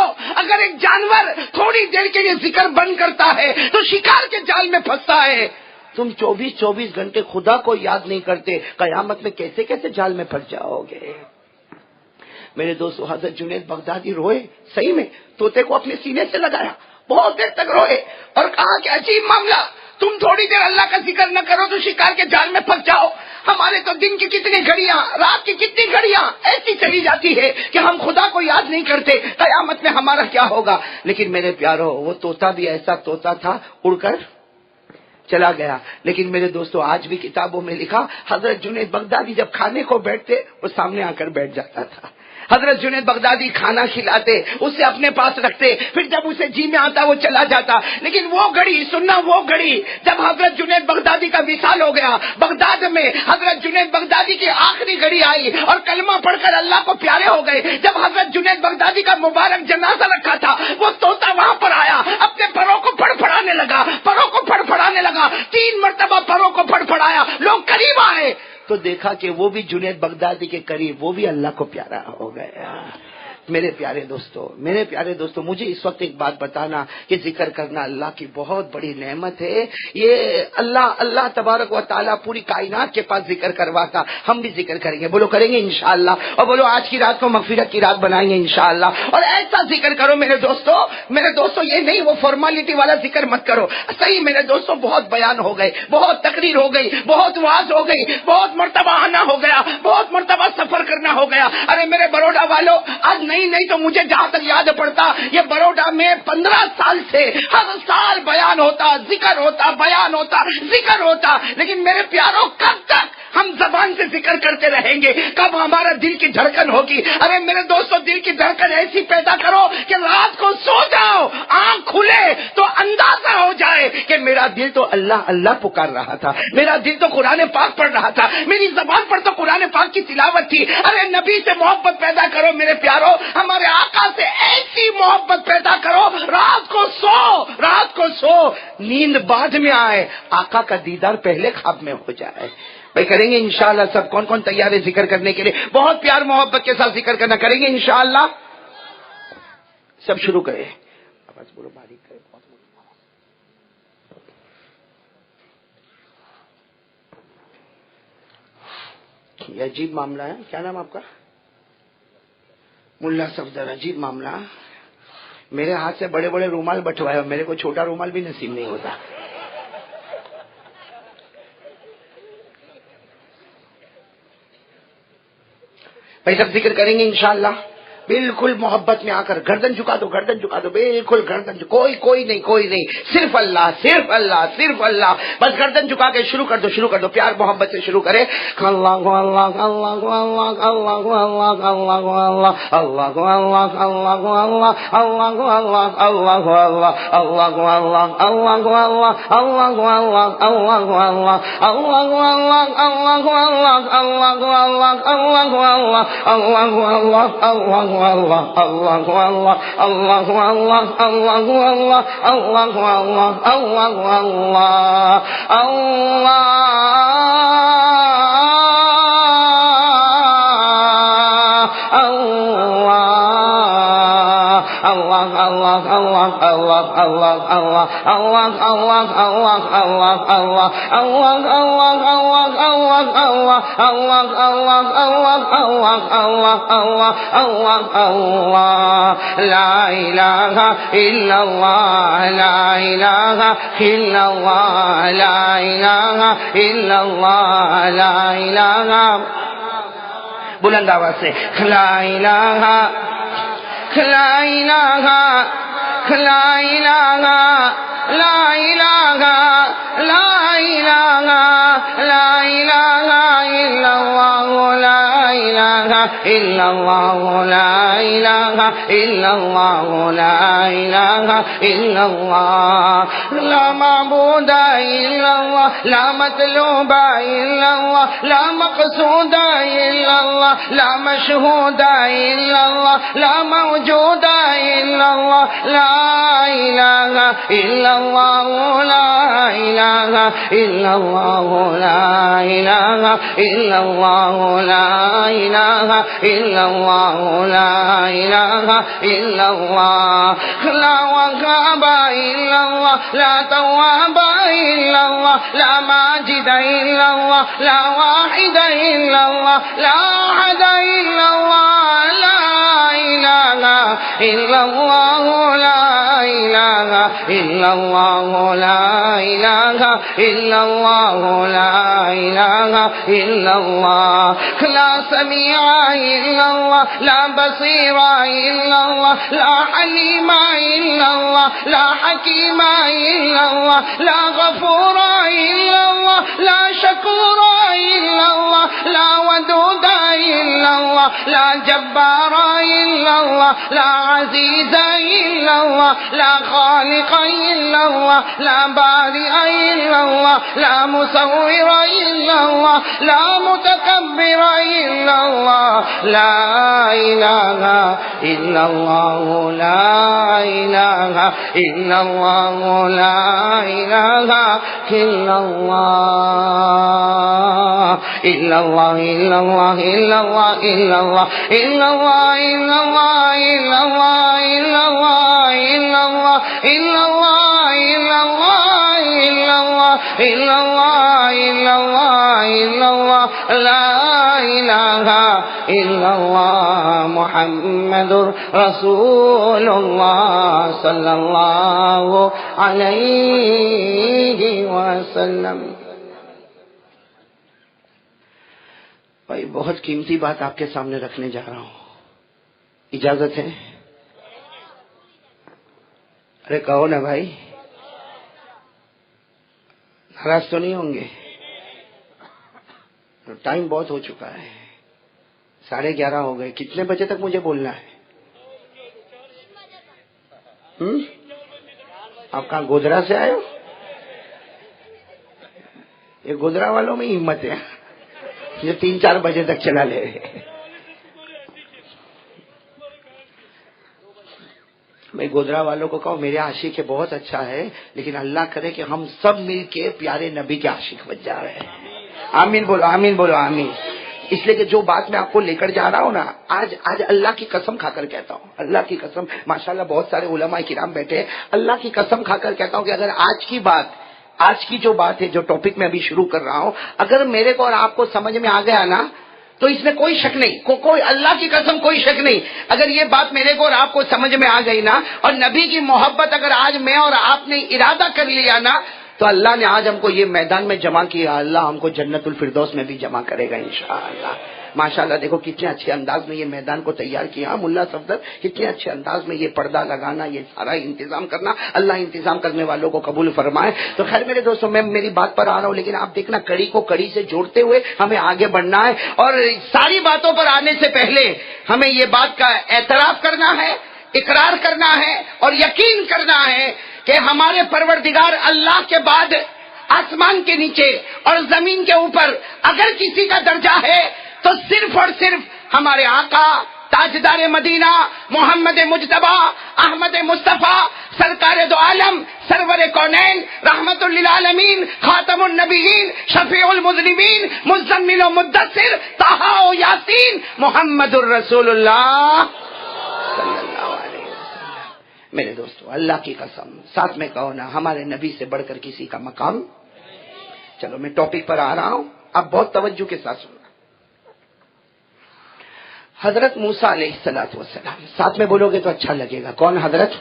اگر ایک جانور تھوڑی دیر کے لیے ذکر بند کرتا ہے تو شکار کے جال میں پھنستا ہے. تم 24 گھنٹے خدا کو یاد نہیں کرتے, قیامت میں کیسے جال میں پھنس جاؤ گے. میرے دوستو حضرت جنید بغدادی روئے, صحیح میں طوطے کو اپنے سینے سے لگایا, بہت دیر تک روئے اور کہا کہ عجیب معاملہ, تم تھوڑی دیر اللہ کا ذکر نہ کرو تو شکار کے جال میں پھنس جاؤ. ہمارے تو دن کی کتنی گھڑیاں, رات کی کتنی گھڑیاں ایسی چلی جاتی ہے کہ ہم خدا کو یاد نہیں کرتے, قیامت میں ہمارا کیا ہوگا. لیکن میرے پیارو وہ طوطا بھی ایسا طوطا تھا, اڑ کر چلا گیا. لیکن میرے دوستو آج بھی کتابوں میں لکھا حضرت جنید بغدادی جب کھانے کو بیٹھتے وہ سامنے آ کر بیٹھ جاتا تھا. حضرت جنید بغدادی کھانا کھلاتے, اسے اپنے پاس رکھتے, پھر جب اسے جی میں آتا وہ چلا جاتا. لیکن وہ گھڑی سننا, وہ گھڑی جب حضرت جنید بغدادی کا وصال ہو گیا, بغداد میں حضرت جنید بغدادی کی آخری گھڑی آئی اور کلمہ پڑھ کر اللہ کو پیارے ہو گئے. جب حضرت جنید بغدادی کا مبارک جنازہ رکھا تھا وہ طوطا وہاں پر آیا, اپنے پروں کو پھڑپھڑانے لگا, 3 مرتبہ پروں کو پھڑپھڑایا. لوگ قریب آئے تو دیکھا کہ وہ بھی جنید بغدادی کے قریب, وہ بھی اللہ کو پیارا ہو گیا. میرے پیارے دوستو مجھے اس وقت ایک بات بتانا کہ ذکر کرنا اللہ کی بہت بڑی نعمت ہے. یہ اللہ تبارک و تعالیٰ پوری کائنات کے پاس ذکر کرواتا, ہم بھی ذکر کریں گے, بولو کریں گے انشاءاللہ, اور بولو آج کی رات کو مغفرت کی رات بنائیں گے انشاءاللہ. اور ایسا ذکر کرو میرے دوستو یہ نہیں وہ فارمالٹی والا ذکر مت کرو. صحیح میرے دوستو بہت بیان ہو گئے, بہت تقریر ہو گئی, بہت واز ہو گئی, بہت مرتبہ آنا ہو گیا, بہت مرتبہ سفر کرنا ہو گیا. ارے میرے بروڈا والو آج نہیں تو مجھے جہاں تک یاد پڑتا یہ بروڈا میں 15 سال سے ہر سال بیان ہوتا, ذکر ہوتا, بیان ہوتا, ذکر ہوتا. لیکن میرے پیاروں کب تک ہم زبان سے ذکر کرتے رہیں گے, کب ہمارا دل کی دھڑکن ہوگی؟ ارے میرے دوستو دل کی دھڑکن ایسی پیدا کرو کہ رات کو سو جاؤ, آنکھ کھلے تو اندازہ ہو جائے کہ میرا دل تو اللہ اللہ پکار رہا تھا, میرا دل تو قرآن پاک پڑھ رہا تھا, میری زبان پر تو قرآن پاک کی تلاوت تھی. ارے نبی سے محبت پیدا کرو میرے پیارو, ہمارے آقا سے ایسی محبت پیدا کرو, رات کو سو نیند بعد میں آئے, آقا کا دیدار پہلے خواب میں ہو جائے. بھائی کریں گے انشاءاللہ سب؟ کون تیار ہے ذکر کرنے کے لیے؟ بہت پیار محبت کے ساتھ ذکر کرنا, کریں گے انشاءاللہ؟ سب شروع کریں. آواز بولو باریک کرے بہت. یہ عجیب معاملہ ہے. کیا نام آپ کا؟ ملا صفدر. عجیب معاملہ. میرے ہاتھ سے بڑے بڑے رومال بٹوائے اور میرے کو چھوٹا رومال بھی نصیب نہیں ہوتا. بھائی سب ذکر کریں گے انشاءاللہ. بالکل محبت میں آ کر گردن جھکا دو, گردن جھکا دو, بالکل گردن کوئی نہیں, صرف اللہ, صرف اللہ, صرف اللہ. بس گردن جھکا کے شروع کر دو, پیار محبت سے شروع کرے. اللہ اللہ اللہ اللہ اللہ اللہ اللہ اللہ اللہ اللہ اللہ اللہ اللہ اللہ اللہ اللہ لا الہ الا اللہ, لا الہ الا اللہ, لا الہ الا اللہ, لا الہ. بلند آواز سے لا الہ, لا الہ, لا الہ, لا الہ, لا الہ, لا الہ الا اللہ, لا الہ الا اللہ, لا الہ الا اللہ, لا الہ الا اللہ. لا معبود الا اللہ, لا مطلوب الا اللہ, لا مقصود الا اللہ, لا مشہود الا اللہ, لا موجود الا اللہ, لا الہ الا اللہ, لا الہ الا اللہ, لا الہ الا اللہ, لا الہ الا اللہ, لا الہ الا اللہ. لا وهاب الا اللہ, لا تواب الا اللہ, لا ماجد الا اللہ, لا واحد الا اللہ, لا احد الا اللہ, لا الہ الا اللہ, لا الہ الا اللہ, لا الہ الا اللہ, لا الہ الا اللہ. لا سمیع الا اللہ, لا بصیر الا اللہ, لا حلیم الا اللہ, لا حکیم الا اللہ, لا غفور الا اللہ, لا شکور الا اللہ, لا ودود الا اللہ, لا جبار الا اللہ, لا عزیز الا اللہ, لا خالق الا اللہ, لا بارئ الا اللہ, لا مصور الا اللہ, لا متکبر الا اللہ, لا الہ الا اللہ, لا الہ الا اللہ, لا الہ الا اللہ, الا اللہ, الا اللہ, الا اللہ, الا اللہ, الا اللہ, الا اللہ, الا اللہ, الا اللہ, الا اللہ, الا اللہ, الا اللہ, الا اللہ, الا اللہ, الا اللہ, الا اللہ, لا الہ الا اللہ, محمد رسول اللہ صلی اللہ علیہ وسلم. بھائی بہت قیمتی بات آپ کے سامنے رکھنے جا رہا ہوں, اجازت ہے؟ ارے کہو نا بھائی, ناراض تو نہیں ہوں گے؟ ٹائم بہت ہو چکا ہے, 11:30 ہو گئے. کتنے بجے تک مجھے بولنا ہے؟ آپ کہاں گودرا سے آئے ہو؟ یہ گودرا والوں میں ہمت ہے جو 3-4 بجے تک چلا لے رہے. میں گودرا والوں کو کہوں میرے عاشق ہے بہت اچھا ہے, لیکن اللہ کرے کہ ہم سب مل کے پیارے نبی کے عاشق بن جا رہے ہیں. آمین بولو, آمین بولو, آمین. اس لیے کہ جو بات میں آپ کو لے کر جا رہا ہوں نا، آج اللہ کی قسم کھا کر کہتا ہوں، اللہ کی قسم، ماشاءاللہ بہت سارے علماء کرام بیٹھے ہیں، اللہ کی قسم کھا کر کہتا ہوں کہ اگر آج کی جو بات ہے، جو ٹاپک میں ابھی شروع کر رہا ہوں، اگر میرے کو اور آپ کو سمجھ میں آ گیا نا تو اس میں کوئی شک نہیں، کوئی اللہ کی قسم کوئی شک نہیں، اگر یہ بات میرے کو اور آپ کو سمجھ میں آ گئی نا، اور نبی کی محبت اگر آج میں اور آپ نے ارادہ کر لیا نا، تو اللہ نے آج ہم کو یہ میدان میں جمع کیا، اللہ ہم کو جنت الفردوس میں بھی جمع کرے گا انشاءاللہ۔ ماشاءاللہ دیکھو کتنے اچھے انداز میں یہ میدان کو تیار کیا ملا صفدر، کتنے اچھے انداز میں یہ پردہ لگانا، یہ سارا انتظام کرنا، اللہ انتظام کرنے والوں کو قبول فرمائے۔ تو خیر میرے دوستوں، میں میری بات پر آ رہا ہوں، لیکن آپ دیکھنا کڑی کو کڑی سے جوڑتے ہوئے ہمیں آگے بڑھنا ہے، اور ساری باتوں پر آنے سے پہلے ہمیں یہ بات کا اعتراف کرنا ہے، اقرار کرنا ہے اور یقین کرنا ہے کہ ہمارے پروردگار اللہ کے بعد آسمان کے نیچے اور زمین کے اوپر اگر کسی کا درجہ ہے تو صرف اور صرف ہمارے آقا تاجدار مدینہ محمد مجتبی احمد مصطفیٰ سرکار دو عالم سرور کونین رحمت للعالمین خاتم النبیین شفیع المذنبین مزمل و مدثر طہ و یاسین محمد الرسول اللہ صلی اللہ علیہ وسلم۔ میرے دوستو اللہ کی قسم، ساتھ میں کہو نا ہمارے نبی سے بڑھ کر کسی کا مقام۔ چلو میں ٹاپک پر آ رہا ہوں، اب بہت توجہ کے ساتھ سننا۔ حضرت موسیٰ علیہ السلام، ساتھ میں بولو گے تو اچھا لگے گا، کون حضرت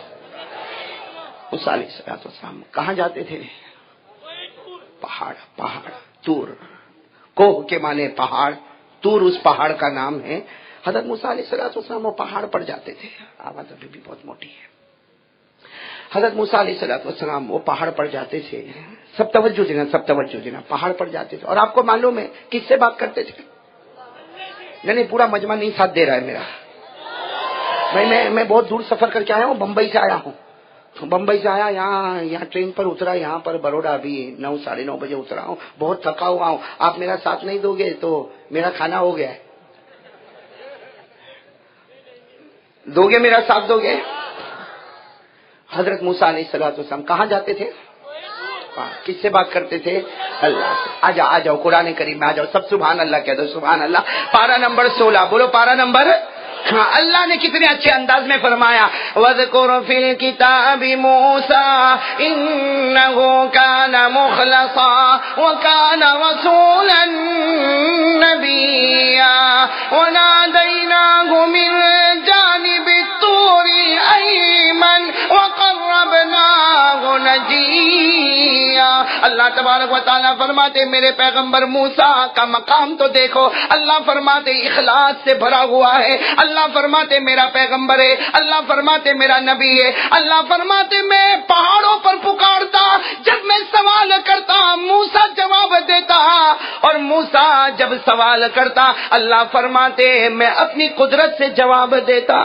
موسیٰ علیہ السلام کہاں جاتے تھے؟ پہاڑ تور، کوہ کے معنی پہاڑ، تور اس پہاڑ کا نام ہے۔ حضرت موسیٰ علیہ السلام وہ پہاڑ پر جاتے تھے، آواز ابھی بھی بہت موٹی ہے۔ حضرت موسیٰ علیہ السلام وہ پہاڑ پر جاتے تھے، سب توجہ دینا، پہاڑ پر جاتے تھے، اور آپ کو معلوم ہے کس سے بات کرتے تھے؟ نہیں پورا مجمع نہیں ساتھ دے رہا ہے میرا بھائی، میں بہت دور سفر کر کے آیا ہوں، بمبئی سے آیا ہوں، بمبئی سے آیا، یہاں ٹرین پر اترا، یہاں پر بروڈا ابھی 9 ساڑھے 9 بجے اترا ہوں، بہت تھکا ہوا ہوں، آپ میرا ساتھ نہیں دو گے تو میرا کھانا ہو گیا ہے، دو گے میرا ساتھ دو گے؟ حضرت موسیٰ علیہ السلام کہاں جاتے تھے؟ کس سے بات کرتے تھے؟ اللہ سے۔ آ جاؤ قرآن کریم میں آ جاؤ، سب سبحان اللہ کہہ دو، سبحان اللہ۔ پارہ نمبر 16 بولو، پارہ نمبر، ہاں اللہ نے کتنے اچھے انداز میں فرمایا، وَاذْكُرْ فِي الْكِتَابِ مُوسَىٰ إِنَّهُ كَانَ مُخْلَصًا وَكَانَ رَسُولًا نَبِيًّا وَنَادَيْنَاهُ مِن جَانِبِ الطُّورِ الْأَيْمَنِ وَقَرَّبْنَاهُ نَجِيًّا۔ اللہ تبارک و تعالیٰ فرماتے میرے پیغمبر موسیٰ کا مقام تو دیکھو، اللہ فرماتے اخلاص سے بھرا ہوا ہے، اللہ فرماتے میرا پیغمبر ہے، اللہ فرماتے میرا نبی ہے، اللہ فرماتے میں پہاڑوں پر پکارتا، جب میں سوال کرتا موسیٰ جواب دیتا، اور موسیٰ جب سوال کرتا اللہ فرماتے میں اپنی قدرت سے جواب دیتا۔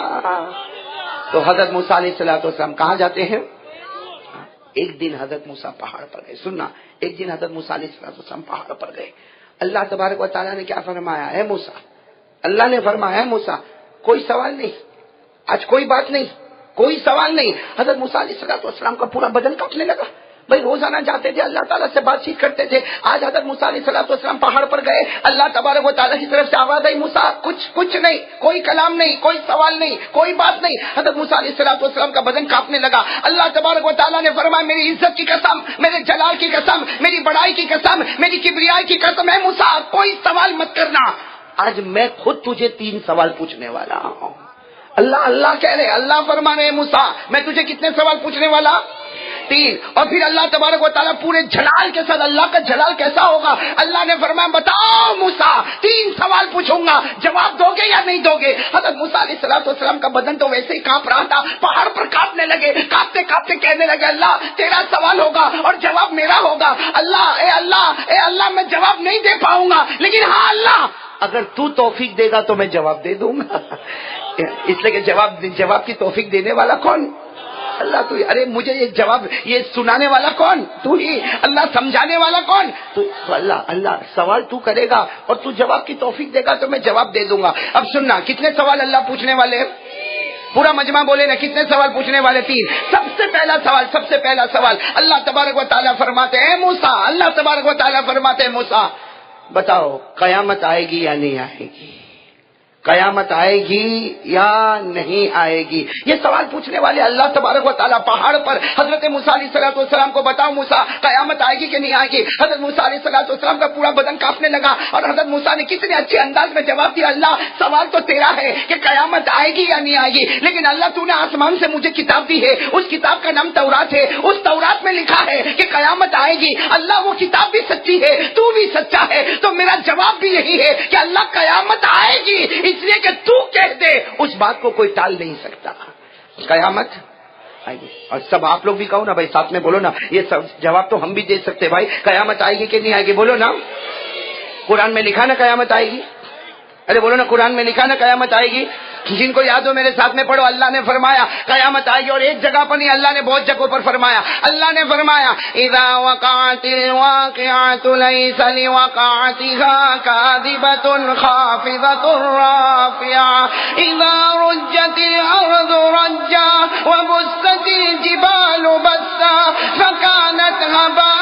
تو حضرت موسیٰ علیہ السلام کہاں جاتے ہیں؟ ایک دن حضرت موسیٰ پہاڑ پر گئے، سننا، ایک دن حضرت موسیٰ علیہ السلام پہاڑ پر گئے، اللہ تبارک و تعالیٰ نے کیا فرمایا ہے موسیٰ، اللہ نے فرمایا ہے موسیٰ کوئی سوال نہیں، آج کوئی بات نہیں، کوئی سوال نہیں۔ حضرت موسیٰ علیہ السلام کا پورا بدن کانپنے لگا، بھائی روزانہ جاتے تھے اللہ تعالیٰ سے بات چیت کرتے تھے، آج حضرت موسیٰ علیہ السلام پہاڑ پر گئے، اللہ تبارک و تعالیٰ کی طرف سے آواز آئی، موسیٰ کچھ نہیں، کوئی کلام نہیں، کوئی سوال نہیں، کوئی بات نہیں۔ حضرت موسیٰ علیہ السلام کا بدن کانپنے لگا، اللہ تبارک و تعالیٰ نے فرمایا میری عزت کی قسم، میرے جلال کی قسم، میری بڑائی کی قسم، میری کبریائی کی قسم ہے موسیٰ کوئی سوال مت کرنا، آج میں خود تجھے 3 سوال پوچھنے والا ہوں۔ اللہ کہہ رہے، اللہ فرما رہے موسیٰ میں تجھے کتنے سوال پوچھنے والا؟ 3۔ اور پھر اللہ تبارک و تعالیٰ پورے جلال کے ساتھ، اللہ کا جلال کیسا ہوگا، اللہ نے فرمایا بتاؤ موسیٰ 3 سوال پوچھوں گا، جواب دو گے یا نہیں دو گے؟ حضرت موسیٰ علیہ السلام کا بدن تو ویسے ہی کانپ رہا تھا، پہاڑ پر کانپنے لگے، کانپتے کانپتے کہنے لگے اللہ تیرا سوال ہوگا اور جواب میرا ہوگا، اے اللہ میں جواب نہیں دے پاؤں گا، لیکن ہاں اللہ اگر تو توفیق دے گا تو میں جواب دے دوں گا، اس لیے کہ جواب کی توفیق دینے والا کون؟ اللہ تو، ارے مجھے یہ جواب یہ سنانے والا کون؟ تو ہی، اللہ سمجھانے والا کون؟ تو اللہ سوال تو کرے گا اور تو جواب کی توفیق دے گا تو میں جواب دے دوں گا۔ اب سننا کتنے سوال اللہ پوچھنے والے ہیں، پورا مجمع بولے نا کتنے سوال پوچھنے والے؟ 3۔ سب سے پہلا سوال اللہ تبارک و تعالیٰ فرماتے ہیں موسیٰ، اللہ تبارک و تعالیٰ فرماتے ہیں موسیٰ بتاؤ قیامت آئے گی یا نہیں آئے گی؟ قیامت آئے گی یا نہیں آئے گی؟ یہ سوال پوچھنے والے اللہ تبارک و تعالیٰ پہاڑ پر حضرت موسیٰ علیہ السلام کو بتاؤ موسیٰ قیامت آئے گی کہ نہیں آئے گی؟ حضرت موسیٰ علیہ السلام کا پورا بدن کانپنے لگا اور حضرت موسیٰ نے کتنے اچھے انداز میں جواب دیا، اللہ سوال تو تیرا ہے کہ قیامت آئے گی یا نہیں آئے گی، لیکن اللہ تو نے آسمان سے مجھے کتاب دی ہے، اس کتاب کا نام تورات ہے، اس تورات میں لکھا ہے کہ قیامت آئے گی، اللہ وہ کتاب بھی سچی ہے، تو بھی سچا ہے، تو میرا جواب بھی یہی ہے کہ اللہ قیامت آئے گی، اس لیے کہ تو کہہ دے اس بات کو کوئی ٹال نہیں سکتا، قیامت آئے گی۔ اور سب آپ لوگ بھی کہو نا بھائی، ساتھ میں بولو نا، یہ سب جواب تو ہم بھی دے سکتے بھائی، قیامت آئے گی کہ نہیں آئے گی؟ بولو نا، قرآن میں لکھا نا قیامت آئے گی، ارے بولو نا قرآن میں لکھا نا قیامت آئے گی۔ جن کو یاد ہو میرے ساتھ میں پڑھو، اللہ نے فرمایا قیامت آئے گی، اور ایک جگہ پر نہیں، اللہ نے بہت جگہوں پر فرمایا، اللہ نے فرمایا اذا وقعت الواقعۃ لیس لوقعتها کاذبۃ خافضۃ رافعہ اذا رجت الارض رجا وبست الجبال بسا فكانت هباء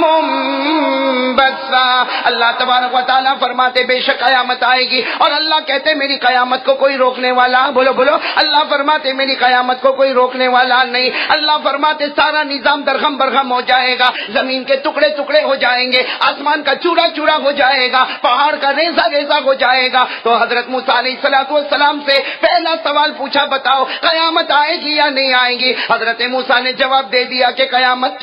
منبثا۔ اللہ تبارک و تعالیٰ فرماتے بے شک قیامت آئے گی، اور اللہ کہتے میری قیامت کو کوئی روکنے والا، بولو بولو، اللہ فرماتے میری قیامت کو کوئی روکنے والا نہیں، اللہ فرماتے سارا نظام درہم برہم ہو جائے گا، زمین کے ٹکڑے ٹکڑے ہو جائیں گے، آسمان کا چورا چورا ہو جائے گا، پہاڑ کا ریزہ ریزہ ہو جائے گا۔ تو حضرت موسیٰ علیہ السلام سے پہلا سوال پوچھا، بتاؤ قیامت آئے گی یا نہیں آئے گی؟ حضرت موسیٰ نے جواب دے دیا کہ قیامت۔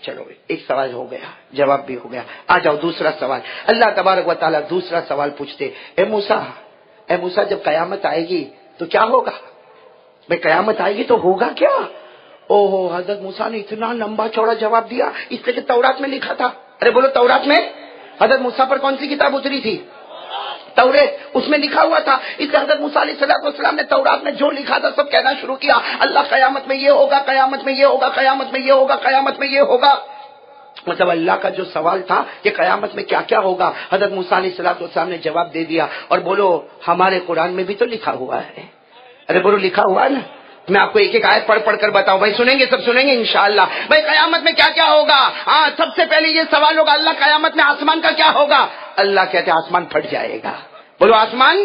چلو ایک سوال ہو گیا، جواب بھی ہو گیا، آ جاؤ دوسرا سوال۔ اللہ تبارک و تعالیٰ دوسرا سوال پوچھتے، اے موسیٰ جب قیامت آئے گی تو کیا ہوگا؟ بھائی قیامت آئے گی تو ہوگا کیا؟ اوہو، حضرت موسیٰ نے اتنا لمبا چوڑا جواب دیا، اس لیے کہ تورات میں لکھا تھا۔ ارے بولو، تورات میں حضرت موسیٰ پر کون سی کتاب اتری تھی؟ توریت، اس میں لکھا ہوا تھا۔ اس لیے حضرت موسیٰ علیہ السلام نے تورات میں جو لکھا تھا سب کہنا شروع کیا، اللہ قیامت میں یہ ہوگا، قیامت میں یہ ہوگا، قیامت میں یہ ہوگا، قیامت میں یہ ہوگا۔ مطلب اللہ کا جو سوال تھا کہ قیامت میں کیا کیا ہوگا، حضرت موسیٰ علیہ السلام نے جواب دے دیا۔ اور بولو، ہمارے قرآن میں بھی تو لکھا ہوا ہے، ارے بولو لکھا ہوا ہے نا۔ میں آپ کو ایک ایک آیت پڑھ پڑھ کر بتاؤں، بھائی سنیں گے، سب سنیں گے انشاءاللہ۔ بھائی قیامت میں کیا کیا ہوگا؟ ہاں، سب سے پہلے یہ سوال ہوگا، اللہ قیامت میں آسمان کا کیا ہوگا؟ اللہ کہتے ہیں آسمان پھٹ جائے گا، بولو آسمان۔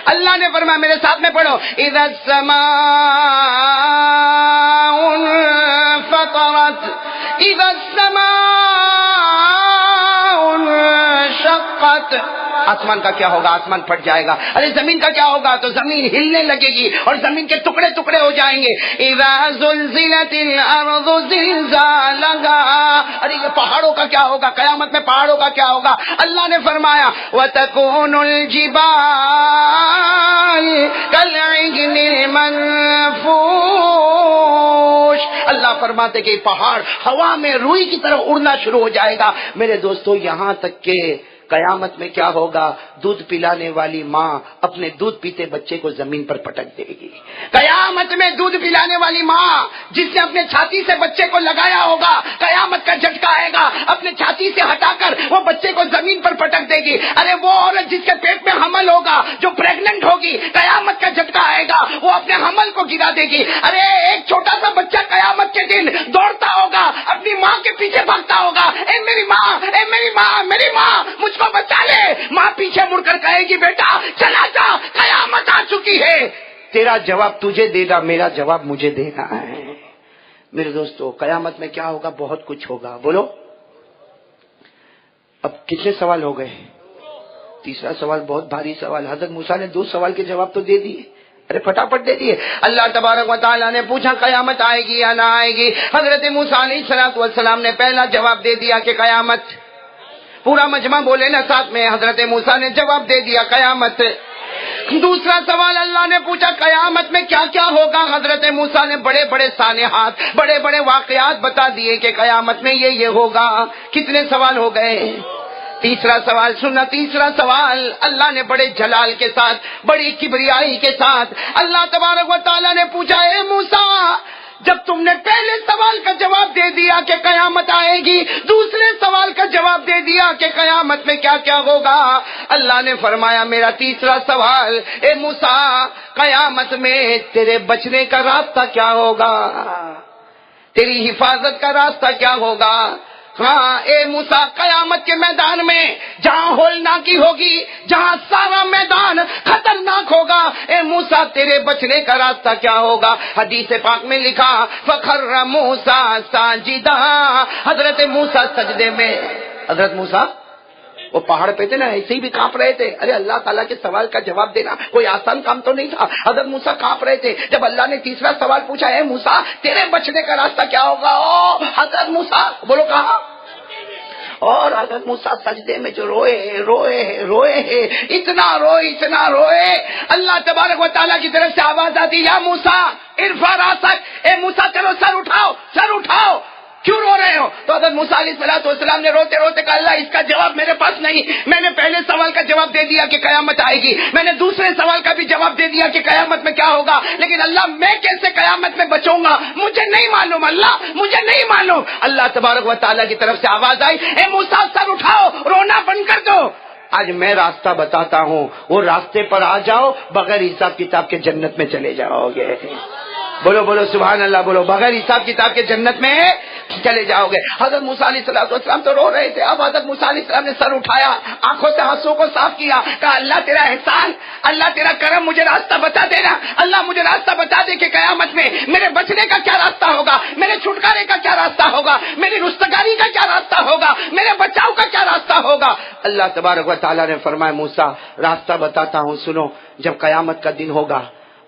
اللہ نے فرمایا، میرے ساتھ میں پڑھو، اذا السماء انفطرت اذا السماء انشقت۔ آسمان کا کیا ہوگا؟ آسمان پھٹ جائے گا۔ ارے زمین کا کیا ہوگا؟ تو زمین ہلنے لگے گی اور زمین کے ٹکڑے ٹکڑے ہو جائیں گے۔ اذا زلزلت الارض زلزالها۔ ارے یہ پہاڑوں کا کیا ہوگا؟ قیامت میں پہاڑوں کا کیا ہوگا؟ اللہ نے فرمایا وتكون الجبال كالعهن المنفوش۔ اللہ فرماتے کہ پہاڑ ہوا میں روئی کی طرح اڑنا شروع ہو جائے گا۔ میرے دوستو، یہاں تک کہ قیامت میں کیا ہوگا؟ دودھ پلانے والی ماں اپنے دودھ پیتے بچے کو زمین پر پٹک دے گی۔ قیامت میں دودھ پلانے والی ماں جس نے اپنے چھاتی سے بچے کو لگایا ہوگا، قیامت کا جھٹکا آئے گا، اپنے چھاتی سے ہٹا کر وہ بچے کو زمین پر پٹک دے گی۔ ارے وہ عورت جس کے پیٹ میں حمل ہوگا، جو پریگننٹ ہوگی، قیامت کا جھٹکا آئے گا، وہ اپنے حمل کو گرا دے گی۔ ارے ایک چھوٹا سا بچہ قیامت کے دن دوڑتا ہوگا، اپنی ماں کے پیچھے بھاگتا ہوگا، اے میری ماں، اے میری ماں، میری ماں مجھ کو بچا لے۔ ماں پیچھے مڑ کر کہے گی بیٹا چلا جا، قیامت آ چکی ہے۔ تیرا جواب تجھے دے گا، میرا جواب مجھے دینا ہے۔ میرے دوستو، قیامت میں کیا ہوگا؟ بہت کچھ ہوگا، بولو۔ اب کتنے سوال ہو گئے؟ تیسرا سوال بہت بھاری سوال۔ حضرت موسیٰ نے 2 سوال کے جواب تو دے دیے، ارے پھٹافٹ دے دیے۔ اللہ تبارک و تعالیٰ نے پوچھا قیامت آئے گی یا نہ آئے گی؟ حضرت موسیٰ علیہ السلام نے پہلا جواب دے دیا کہ قیامت۔ پورا مجمع بولے نا ساتھ میں، حضرت موسیٰ نے جواب دے دیا قیامت۔ دوسرا سوال اللہ نے پوچھا قیامت میں کیا کیا ہوگا؟ حضرت موسیٰ نے بڑے بڑے سانحات، بڑے بڑے واقعات بتا دیے کہ قیامت میں یہ ہوگا۔ کتنے سوال ہو گئے؟ تیسرا سوال سننا۔ تیسرا سوال اللہ نے بڑے جلال کے ساتھ، بڑی کبریائی کے ساتھ اللہ تبارک و تعالیٰ نے پوچھا، اے موسیٰ جب تم نے پہلے سوال کا جواب دے دیا کہ قیامت آئے گی، دوسرے سوال کا جواب دے دیا کہ قیامت میں کیا کیا ہوگا، اللہ نے فرمایا میرا تیسرا سوال، اے موسیٰ قیامت میں تیرے بچنے کا راستہ کیا ہوگا؟ تیری حفاظت کا راستہ کیا ہوگا؟ ہاں اے موسیٰ، قیامت کے میدان میں جہاں ہولناکی ہوگی، جہاں سارا میدان خطرناک ہوگا، اے موسیٰ تیرے بچنے کا راستہ کیا ہوگا؟ حدیث پاک میں لکھا فخر موسیٰ ساجدا، حضرت موسیٰ سجدے میں، حضرت موسیٰ وہ پہاڑ پہ تھے نا، ایسے ہی بھی کانپ رہے تھے. ارے اللہ تعالیٰ کے سوال کا جواب دینا کوئی آسان کام تو نہیں تھا. حضرت موسیٰ کانپ رہے تھے. جب اللہ نے تیسرا سوال پوچھا اے موسیٰ تیرے بچنے کا راستہ کیا ہوگا، او حضرت موسیٰ بولو کہاں، اور حضرت موسیٰ سجدے میں جو روئے اتنا روئے، اللہ تبارک و تعالیٰ کی طرف سے آواز آتی یا موسیٰ ارفع راسک، اے موسیٰ چلو سر اٹھاؤ، کیوں رو رہے ہو؟ تو حضرت موسیٰ علیہ السلام نے روتے روتے کہا اللہ اس کا جواب میرے پاس نہیں. میں نے پہلے سوال کا جواب دے دیا کہ قیامت آئے گی، میں نے دوسرے سوال کا بھی جواب دے دیا کہ قیامت میں کیا ہوگا، لیکن اللہ میں کیسے قیامت میں بچوں گا مجھے نہیں معلوم، اللہ مجھے نہیں معلوم. اللہ تبارک و تعالیٰ کی طرف سے آواز آئی اے موسیٰ سر اٹھاؤ، رونا بند کر دو، آج میں راستہ بتاتا ہوں، وہ راستے پر آ جاؤ، بغیر حساب کتاب کے جنت میں چلے جاؤ گے. بولو سبحان اللہ، بولو بغیر حساب کتاب کے جنت میں چلے جاؤ گے. حضرت موسیٰ علیہ السلام تو رو رہے تھے. اب حضرت موسیٰ علیہ السلام نے سر اٹھایا، آنکھوں سے آنسو کو صاف کیا، کہا اللہ تیرا احسان، اللہ تیرا کرم، مجھے راستہ بتا دینا، اللہ مجھے راستہ بتا دے کہ قیامت میں میرے بچنے کا کیا راستہ ہوگا، میرے چھٹکارے کا کیا راستہ ہوگا، میری رستگاری کا کیا راستہ ہوگا، میرے بچاؤ کا کیا راستہ ہوگا. اللہ تبارک و تعالیٰ نے فرمایا موسیٰ راستہ بتاتا ہوں سنو. جب قیامت کا دن ہوگا،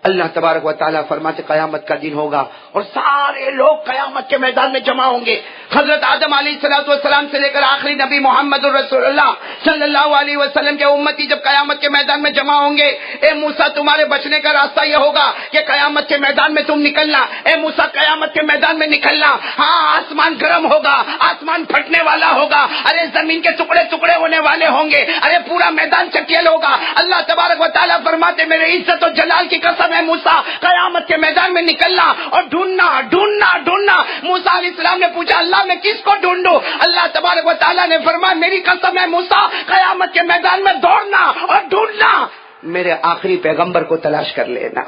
اللہ تبارک و تعالیٰ فرماتے قیامت کا دن ہوگا اور سارے لوگ قیامت کے میدان میں جمع ہوں گے. حضرت آدم علیہ السلام سے لے کر آخری نبی محمد الرسول اللہ صلی اللہ علیہ وسلم کے امتی جب قیامت کے میدان میں جمع ہوں گے، اے موسیٰ تمہارے بچنے کا راستہ یہ ہوگا کہ قیامت کے میدان میں تم نکلنا. اے موسیٰ قیامت کے میدان میں نکلنا، ہاں آسمان گرم ہوگا، آسمان پھٹنے والا ہوگا، ارے زمین کے ٹکڑے ٹکڑے ہونے والے ہوں گے، ارے پورا میدان چکیل ہوگا. اللہ تبارک و تعالیٰ فرماتے میرے عزت و جلال کی قسم ہے موسیٰ قیامت کے میدان میں نکلنا اور ڈھونڈنا. موسیٰ علیہ السلام نے پوچھا اللہ میں کس کو ڈھونڈوں؟ اللہ تبارک و تعالیٰ نے فرمایا میری قسم ہے موسیٰ قیامت کے میدان میں دوڑنا اور ڈھونڈنا، میرے آخری پیغمبر کو تلاش کر لینا.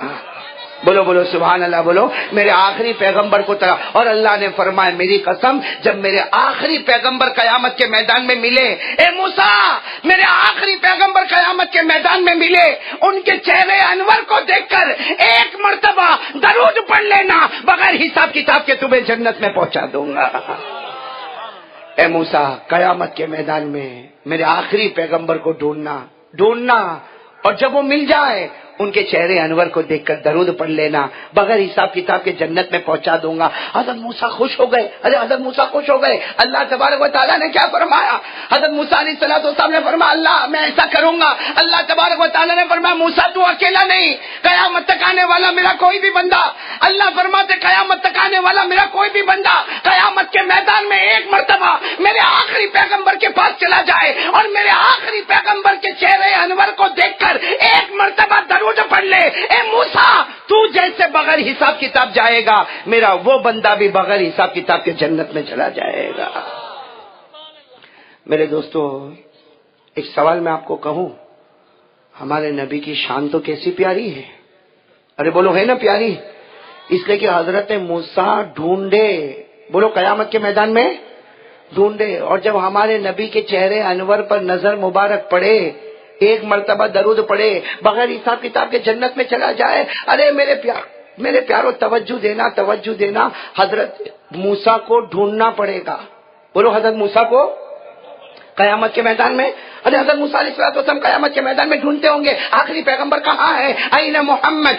بولو سبحان اللہ، بولو میرے آخری پیغمبر کو تلاش. اور اللہ نے فرمایا میری قسم جب میرے آخری پیغمبر قیامت کے میدان میں ملے، اے موسیٰ میرے آخری پیغمبر قیامت کے میدان میں ملے، ان کے چہرے انور کو دیکھ کر ایک مرتبہ درود پڑھ لینا، بغیر حساب کتاب کے تمہیں جنت میں پہنچا دوں گا. اے موسیٰ قیامت کے میدان میں میرے آخری پیغمبر کو ڈھونڈنا اور جب وہ مل جائے ان کے چہرے انور کو دیکھ کر درود پڑھ لینا، بغیر حساب کتاب کے جنت میں پہنچا دوں گا. حضرت موسیٰ خوش ہو گئے. حضرت موسیٰ خوش ہو گئے. اللہ تبارک و تعالیٰ نے کیا فرمایا؟ حضرت موسیٰ علیہ السلام نے فرمایا اللہ میں ایسا کروں گا. اللہ تبارک و تعالیٰ نے فرمایا موسیٰ تو اکیلا نہیں، قیامت تک آنے والا میرا کوئی بھی بندہ، اللہ فرماتے قیامت تک آنے والا میرا کوئی بھی بندہ قیامت کے میدان میں ایک مرتبہ میرے آخری پیغمبر کے پاس چلا جائے اور میرے آخری پیغمبر کے چہرے انور کو دیکھ کر ایک مرتبہ درود پڑھ لے، اے موسیٰ تو جیسے بغیر حساب کتاب جائے گا میرا وہ بندہ بھی بغیر حساب کتاب کے جنت میں چلا جائے گا. میرے دوستو ایک سوال میں آپ کو کہوں، ہمارے نبی کی شان تو کیسی پیاری ہے، ارے بولو ہے نا پیاری. اس لیے کہ حضرت موسیٰ ڈھونڈے، بولو قیامت کے میدان میں ڈھونڈے، اور جب ہمارے نبی کے چہرے انور پر نظر مبارک پڑے، ایک مرتبہ درود پڑے، بغیر حساب کتاب کے جنت میں چلا جائے. ارے میرے پیارو توجہ دینا، حضرت موسیٰ کو ڈھونڈنا پڑے گا. بولو حضرت موسیٰ کو قیامت کے میدان میں، ارے حضرت موسیٰ علیہ السلام قیامت کے میدان میں ڈھونڈتے ہوں گے آخری پیغمبر کہاں ہے، این محمد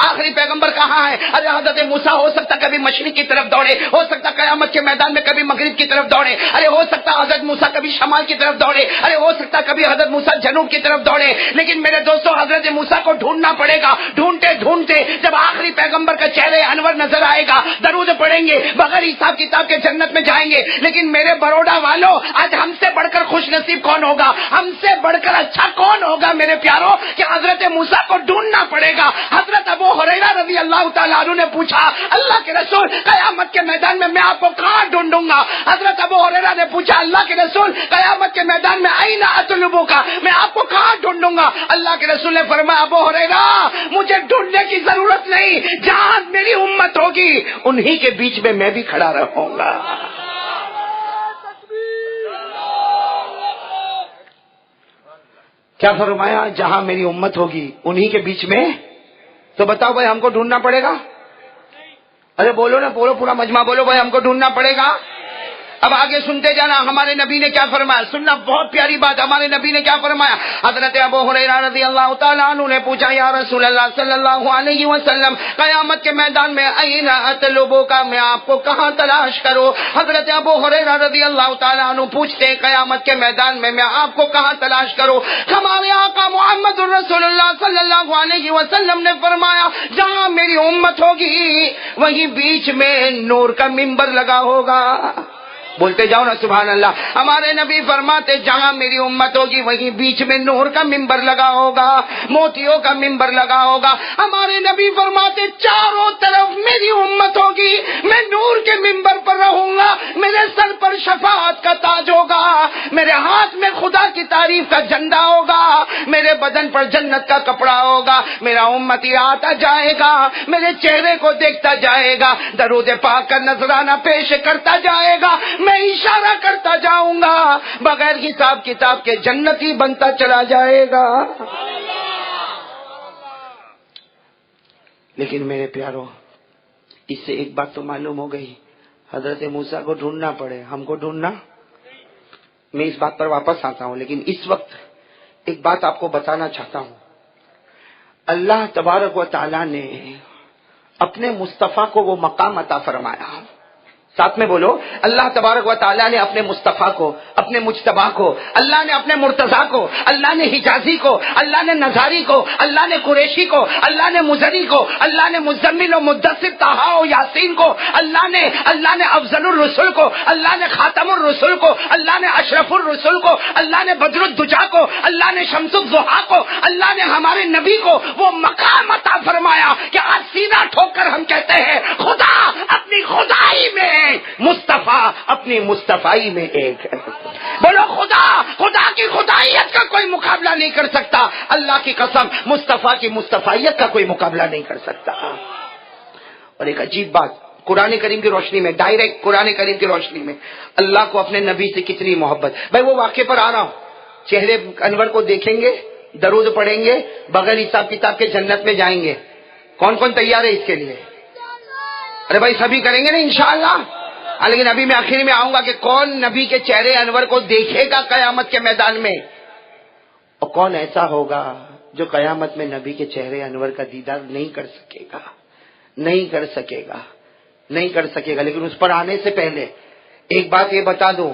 آخری پیغمبر کہاں ہے. ارے حضرت موسیٰ ہو سکتا کبھی مشرق کی طرف دوڑے، ہو سکتا قیامت کے میدان میں کبھی مغرب کی طرف دوڑے، ارے ہو سکتا حضرت موسیٰ کبھی شمال کی طرف دوڑے، ارے ہو سکتا کبھی حضرت موسیٰ جنوب کی طرف دوڑے، لیکن میرے دوستوں حضرت موسیٰ کو ڈھونڈنا پڑے گا. ڈھونڈتے جب آخری پیغمبر کا چہرے انور نظر آئے گا، درود پڑھیں گے، بغیر حساب کتاب کے جنت میں جائیں گے. لیکن میرے بروڈا والوں آج ہم سے بڑھ کر خوش نصیب کون ہوگا، ہم سے بڑھ کر اچھا کون ہوگا میرے پیاروں کہ حضرت موسیٰ کو ڈھونڈنا پڑے گا. حضرت ابو ہریرہ رضی اللہ تعالیٰ عنہ نے پوچھا اللہ کے رسول قیامت کے میدان میں آپ کو کہاں ڈھونڈوں گا؟ حضرت ابو ہریرہ نے پوچھا اللہ کے رسول قیامت کے میدان میں این اطلبک میں آپ کو کہاں ڈھونڈوں گا؟ اللہ کے رسول نے فرمایا ابو ہریرہ مجھے ڈھونڈنے کی ضرورت نہیں، جہاں میری امت ہوگی انہی کے بیچ میں میں بھی کھڑا رہوں گا. کیا فرمایا؟ جہاں میری امت ہوگی انہی کے بیچ میں. تو بتاؤ بھائی ہم کو ڈھونڈنا پڑے گا؟ ارے بولو نا، بولو پورا مجمع بولو بھائی ہم کو ڈھونڈنا پڑے گا. اب آگے سنتے جانا ہمارے نبی نے کیا فرمایا. سننا بہت پیاری بات. ہمارے نبی نے کیا فرمایا؟ حضرت ابو ہریرہ رضی اللہ تعالیٰ عنہ نے پوچھا یا رسول اللہ صلی اللہ علیہ وسلم قیامت کے میدان میں این اطلبک، میں آپ کو کہاں تلاش کروں؟ حضرت ابو ہریرہ رضی اللہ تعالیٰ عنہ پوچھتے ہیں قیامت کے میدان میں آپ کو کہاں تلاش کروں؟ ہمارے آقا محمد رسول اللہ صلی اللہ علیہ وسلم نے فرمایا جہاں میری امت ہوگی وہیں بیچ میں نور کا منبر لگا ہوگا. بولتے جاؤ نا سبحان اللہ. ہمارے نبی فرماتے جہاں میری امت ہوگی وہیں بیچ میں نور کا منبر لگا ہوگا، موتیوں کا منبر لگا ہوگا. ہمارے نبی فرماتے چاروں طرف میری امت ہوگی، میں نور کے منبر پر رہوں گا، میرے سر پر شفاعت کا تاج ہوگا، میرے ہاتھ میں خدا کی تعریف کا جھنڈا ہوگا، میرے بدن پر جنت کا کپڑا ہوگا. میرا امتی آتا جائے گا، میرے چہرے کو دیکھتا جائے گا، درود پاک کا نذرانہ پیش کرتا جائے گا، میں اشارہ کرتا جاؤں گا، بغیر حساب کتاب کے جنتی بنتا چلا جائے گا. لیکن میرے پیارو اس سے ایک بات تو معلوم ہو گئی، حضرت موسیٰ کو ڈھونڈنا پڑے، ہم کو ڈھونڈنا. میں اس بات پر واپس آتا ہوں، لیکن اس وقت ایک بات آپ کو بتانا چاہتا ہوں. اللہ تبارک و تعالی نے اپنے مصطفیٰ کو وہ مقام عطا فرمایا. ساتھ میں بولو، اللہ تبارک و تعالیٰ نے اپنے مصطفیٰ کو، اپنے مجتبیٰ کو، اللہ نے اپنے مرتضیٰ کو، اللہ نے حجازی کو، اللہ نے نظاری کو، اللہ نے قریشی کو، اللہ نے مزری کو، اللہ نے مزمل و مدثر طٰہٰ و یاسین کو، اللہ نے افضل الرسل کو، اللہ نے خاتم الرسل کو، اللہ نے اشرف الرسل کو، اللہ نے بدر الدجا کو، اللہ نے شمس الضحیٰ کو، اللہ نے ہمارے نبی کو وہ مقام عطا فرمایا کہ آج سینہ ٹھوک کر ہم کہتے ہیں خدا اپنی خدائی میں مصطفیٰ اپنی مصطفائی میں ایک ہے. بولو خدا کی خدائیت کا کوئی مقابلہ نہیں کر سکتا. اللہ کی قسم مصطفیٰ کی مصطفیت کا کوئی مقابلہ نہیں کر سکتا. اور ایک عجیب بات قرآن کریم کی روشنی میں، ڈائریکٹ قرآن کریم کی روشنی میں اللہ کو اپنے نبی سے کتنی محبت. بھائی وہ واقعے پر آ رہا ہوں، چہرے انور کو دیکھیں گے، درود پڑھیں گے، بغیر حساب کتاب کے جنت میں جائیں گے. کون کون تیار ہے اس کے لیے؟ ارے بھائی سبھی کریں گے نا انشاءاللہ. لیکن ابھی میں آخر میں آؤں گا کہ کون نبی کے چہرے انور کو دیکھے گا قیامت کے میدان میں، اور کون ایسا ہوگا جو قیامت میں نبی کے چہرے انور کا دیدار نہیں کر سکے گا. نہیں کر سکے گا. لیکن اس پر آنے سے پہلے ایک بات یہ بتا دوں،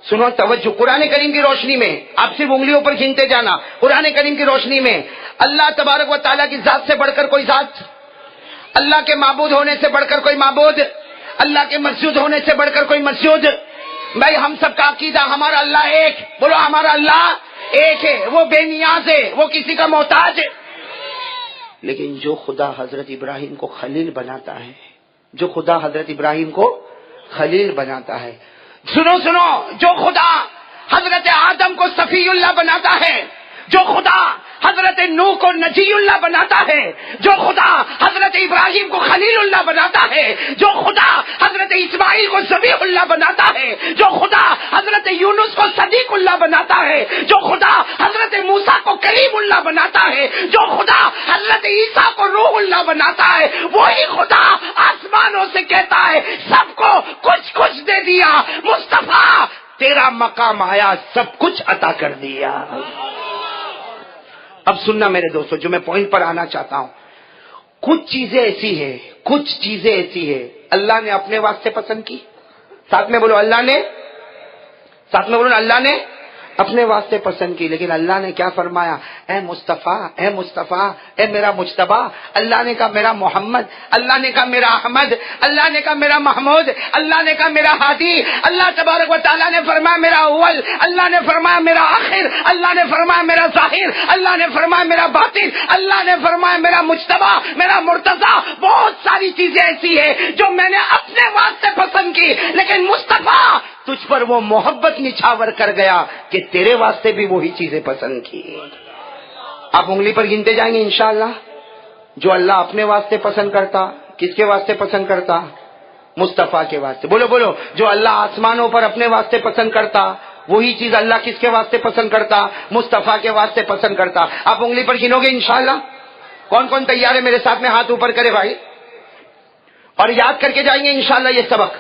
سنو توجہ. قرآن کریم کی روشنی میں آپ صرف انگلیوں پر گنتے جانا. قرآن کریم کی روشنی میں اللہ تبارک و تعالیٰ کی ذات سے بڑھ کر کوئی ذات، اللہ کے معبود ہونے سے بڑھ کر کوئی معبود، اللہ کے مسجود ہونے سے بڑھ کر کوئی مسجود. بھائی ہم سب کا عقیدہ ہمارا اللہ ایک. بولو ہمارا اللہ ایک ہے، وہ بے نیاز ہے، وہ کسی کا محتاج ہے. لیکن جو خدا حضرت ابراہیم کو خلیل بناتا ہے، جو خدا حضرت ابراہیم کو خلیل بناتا ہے، سنو جو خدا حضرت آدم کو صفی اللہ بناتا ہے، جو خدا حضرت نوح کو نجی اللہ بناتا ہے، جو خدا حضرت ابراہیم کو خلیل اللہ بناتا ہے، جو خدا حضرت اسماعیل کو ذبیح اللہ بناتا ہے، جو خدا حضرت یونس کو صدیق اللہ بناتا ہے، جو خدا حضرت موسیٰ کو کلیم اللہ بناتا ہے، جو خدا حضرت عیسیٰ کو روح اللہ بناتا ہے، وہی خدا آسمانوں سے کہتا ہے سب کو کچھ دے دیا. مصطفیٰ تیرا مقام آیا، سب کچھ عطا کر دیا. اب سننا میرے دوستو، جو میں پوائنٹ پر آنا چاہتا ہوں، کچھ چیزیں ایسی ہے اللہ نے اپنے واسطے پسند کی. ساتھ میں بولو اللہ نے اپنے واسطے پسند کی. لیکن اللہ نے کیا فرمایا؟ اے مصطفیٰ اے میرا مجتبیٰ. اللہ نے کہا میرا محمد، اللہ نے کہا میرا احمد، اللہ نے کہا میرا محمود، اللہ نے کہا میرا ہادی. اللہ تبارک و تعالیٰ نے فرمایا میرا اول، اللہ نے فرمایا میرا آخر، اللہ نے فرمایا میرا ظاہر، اللہ نے فرمایا میرا باطن، اللہ نے فرمایا میرا مجتبیٰ، میرا مرتضیٰ. بہت ساری چیزیں ایسی ہیں جو میں نے اپنے واسطے پسند کی. لیکن مصطفیٰ تجھ پر وہ محبت نچھاور کر گیا کہ تیرے واسطے بھی وہی چیزیں پسند کی. آپ انگلی پر گنتے جائیں گے انشاءاللہ. جو اللہ اپنے واسطے پسند کرتا کس کے واسطے پسند کرتا؟ مصطفیٰ کے واسطے. بولو بولو. جو اللہ آسمانوں پر اپنے واسطے پسند کرتا وہی چیز اللہ کس کے واسطے پسند کرتا؟ مصطفیٰ کے واسطے پسند کرتا. آپ انگلی پر گنو گے انشاءاللہ؟ کون کون تیار ہے میرے ساتھ میں؟ ہاتھ اوپر کرے بھائی. اور یاد کر کے جائیں گے انشاءاللہ یہ سبق.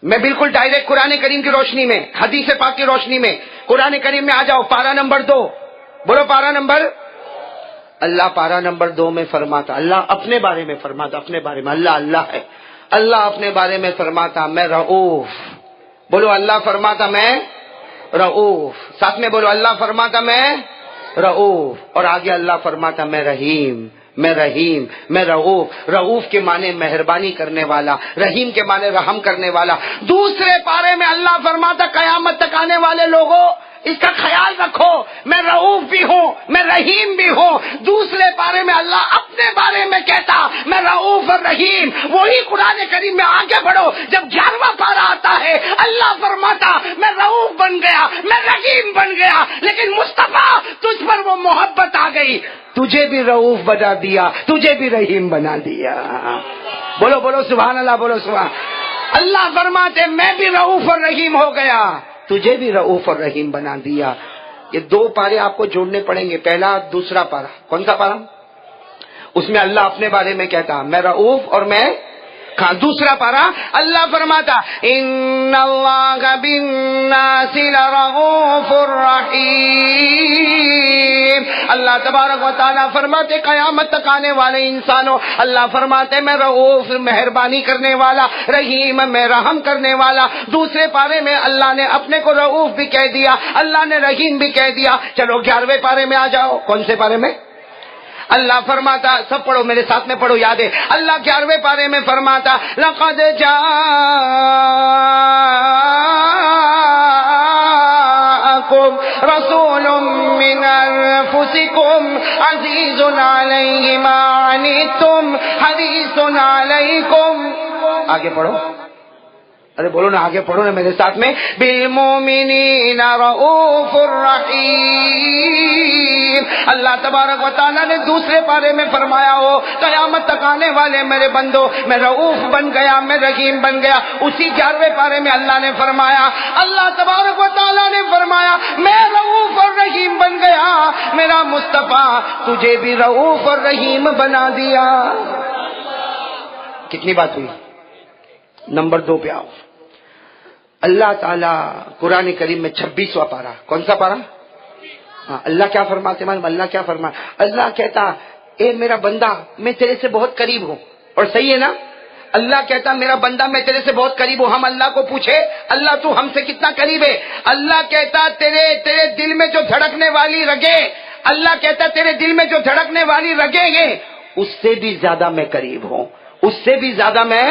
میں بالکل ڈائریکٹ قرآن کریم کی روشنی میں، حدیث پاک کی روشنی میں، قرآن کریم میں آ جاؤ. پارہ نمبر 2. بولو پارہ نمبر. اللہ پارہ نمبر 2 میں فرماتا، اللہ اپنے بارے میں فرماتا، اپنے بارے میں اللہ ہے. اللہ اپنے بارے میں فرماتا میں رؤوف. بولو اللہ فرماتا میں رؤوف. ساتھ میں بولو اللہ فرماتا میں رؤوف. اور آگے اللہ فرماتا میں رحیم، میں رحیم، میں رؤوف. رؤوف کے معنی مہربانی کرنے والا، رحیم کے معنی رحم کرنے والا. دوسرے پارے میں اللہ فرماتا قیامت تک آنے والے لوگوں اس کا خیال رکھو، میں رؤوف بھی ہوں، میں رحیم بھی ہوں. دوسرے پارے میں اللہ اپنے بارے میں کہتا میں رؤوف اور رحیم. وہی قرآن کریم میں آگے بڑھو. جب 11واں پارہ آتا ہے اللہ فرماتا میں رؤوف بن گیا، میں رحیم بن گیا، لیکن مصطفیٰ تجھ پر وہ محبت آ گئی، تجھے بھی رؤوف بنا دیا، تجھے بھی رحیم بنا دیا. بولو بولو سبحان اللہ. بولو سبحان اللہ. فرماتے میں بھی رؤوف اور رحیم ہو گیا، تجھے بھی رؤوف اور رحیم بنا دیا. یہ 2 پارے آپ کو جوڑنے پڑیں گے. پہلا دوسرا پارا. کون سا پارا؟ اس میں اللہ اپنے بارے میں کہتا میں رؤوف اور میں دوسرا پارا اللہ فرماتا ان اللہ بالناس لرؤوف الرحیم. اللہ تبارک و تعالیٰ فرماتے قیامت تک آنے والے انسانوں اللہ فرماتے میں رؤوف مہربانی کرنے والا، رحیم میں رحم کرنے والا. دوسرے پارے میں اللہ نے اپنے کو رؤوف بھی کہہ دیا، اللہ نے رحیم بھی کہہ دیا. چلو 11ویں پارے میں آ جاؤ. کون سے پارے میں؟ اللہ فرماتا، سب پڑھو میرے ساتھ میں پڑھو، یاد ہے. اللہ 11ویں پارے میں فرماتا لقد جاءکم رسول من انفسکم عزیز علیہ ما عنتم حریص علیکم. آگے پڑھو. ارے بولو نا، آگے پڑھو نا میرے ساتھ میں. بالمؤمنین رؤوف الرحیم. اللہ تبارک و تعالیٰ نے دوسرے پارے میں فرمایا ہو قیامت تک آنے والے میرے بندو میں رؤوف بن گیا، میں رحیم بن گیا. اسی 11ویں پارے میں اللہ نے فرمایا، اللہ تبارک و تعالیٰ نے فرمایا میں رؤوف اور رحیم بن گیا، میرا مصطفیٰ تجھے بھی رؤوف اور رحیم بنا دیا. کتنی بات ہوئی؟ نمبر 2 پہ آؤ. اللہ تعالیٰ قرآن کریم میں 26واں پارہ. کون سا پارہ؟ ہاں. اللہ کیا فرماتے ہیں؟ اللہ کیا فرما؟ اللہ کہتا اے میرا بندہ میں تیرے سے بہت قریب ہوں. اور صحیح ہے نا؟ اللہ کہتا میرا بندہ میں تیرے سے بہت قریب ہوں. ہم اللہ کو پوچھے اللہ تو ہم سے کتنا قریب ہے؟ اللہ کہتا تیرے دل میں جو دھڑکنے والی رگیں، اللہ کہتا تیرے دل میں جو دھڑکنے والی رگیں ہیں اس سے بھی زیادہ میں قریب ہوں، اس سے بھی زیادہ میں.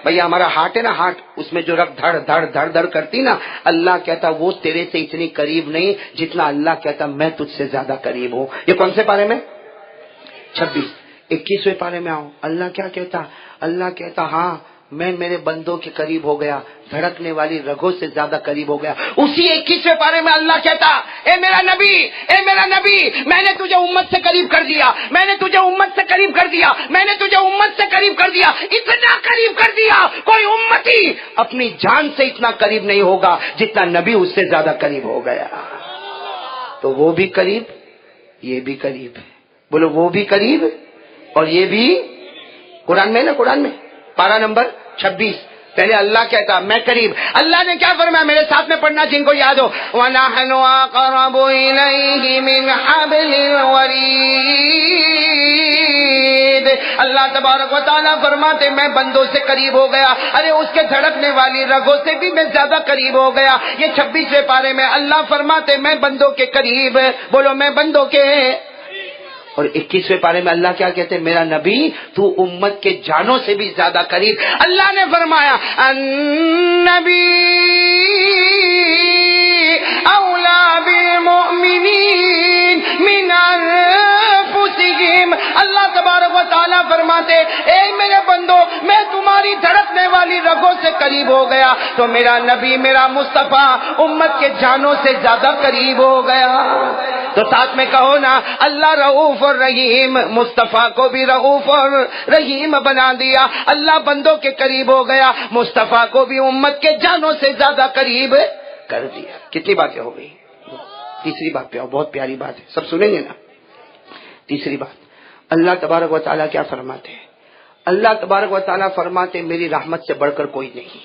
بھیا ہمارا ہارٹ ہے نا، ہارٹ، اس میں جو رگ دھڑ دھڑ دھڑ دھڑ کرتی نا، اللہ کہتا وہ تیرے سے اتنی قریب نہیں جتنا اللہ کہتا میں تجھ سے زیادہ قریب ہوں. یہ کون سے پارے میں؟ 26. 21ویں پارے میں آؤ. اللہ کیا کہتا؟ اللہ کہتا ہاں میں میرے بندوں کے قریب ہو گیا، دھڑکنے والی رگوں سے زیادہ قریب ہو گیا. اسی 21ویں پارے میں اللہ کہتا اے میرا نبی، اے میرا نبی میں نے تجھے امت سے قریب کر دیا، میں نے تجھے امت سے قریب کر دیا، میں نے تجھے امت سے قریب کر دیا، اتنا قریب کر دیا کوئی امتی اپنی جان سے اتنا قریب نہیں ہوگا جتنا نبی اس سے زیادہ قریب ہو گیا. تو وہ بھی قریب، یہ بھی قریب ہے. بولو وہ بھی قریب اور یہ بھی. قرآن میں نا، قرآن میں پارہ نمبر 26. پہلے اللہ کہتا میں قریب. اللہ نے کیا فرمایا؟ میرے ساتھ میں پڑھنا جن کو یاد ہو. وَنَحْنُ أَقْرَبُ إِلَيْهِ مِنْ حَبْلِ الْوَرِيدِ. اللہ تبارک و تعالیٰ فرماتے میں بندوں سے قریب ہو گیا، ارے اس کے دھڑکنے والی رگوں سے بھی میں زیادہ قریب ہو گیا. یہ 26ویں پارے میں اللہ فرماتے میں بندوں کے قریب. بولو میں بندوں کے. اور 21ویں پارے میں اللہ کیا کہتے ہیں؟ میرا نبی تو امت کے جانوں سے بھی زیادہ قریب. اللہ نے فرمایا النبی اولا بالمؤمنین من انفسہم. اللہ تبارک و تعالیٰ فرماتے اے میرے بندو میں تمہاری دھڑکنے والی رگوں سے قریب ہو گیا تو میرا نبی، میرا مصطفیٰ امت کے جانوں سے زیادہ قریب ہو گیا. تو ساتھ میں کہو نا، اللہ رؤوف اور رحیم، مصطفیٰ کو بھی رؤوف اور رحیم بنا دیا، اللہ بندوں کے قریب ہو گیا، مصطفیٰ کو بھی امت کے جانوں سے زیادہ قریب کر دیا۔ کتنی باتیں ہو گئی؟ تیسری بات پہ آؤ، بہت پیاری بات ہے، سب سنیں گے نا۔ تیسری بات، اللہ تبارک و تعالیٰ کیا فرماتے ہیں؟ اللہ تبارک و تعالیٰ فرماتے میری رحمت سے بڑھ کر کوئی نہیں۔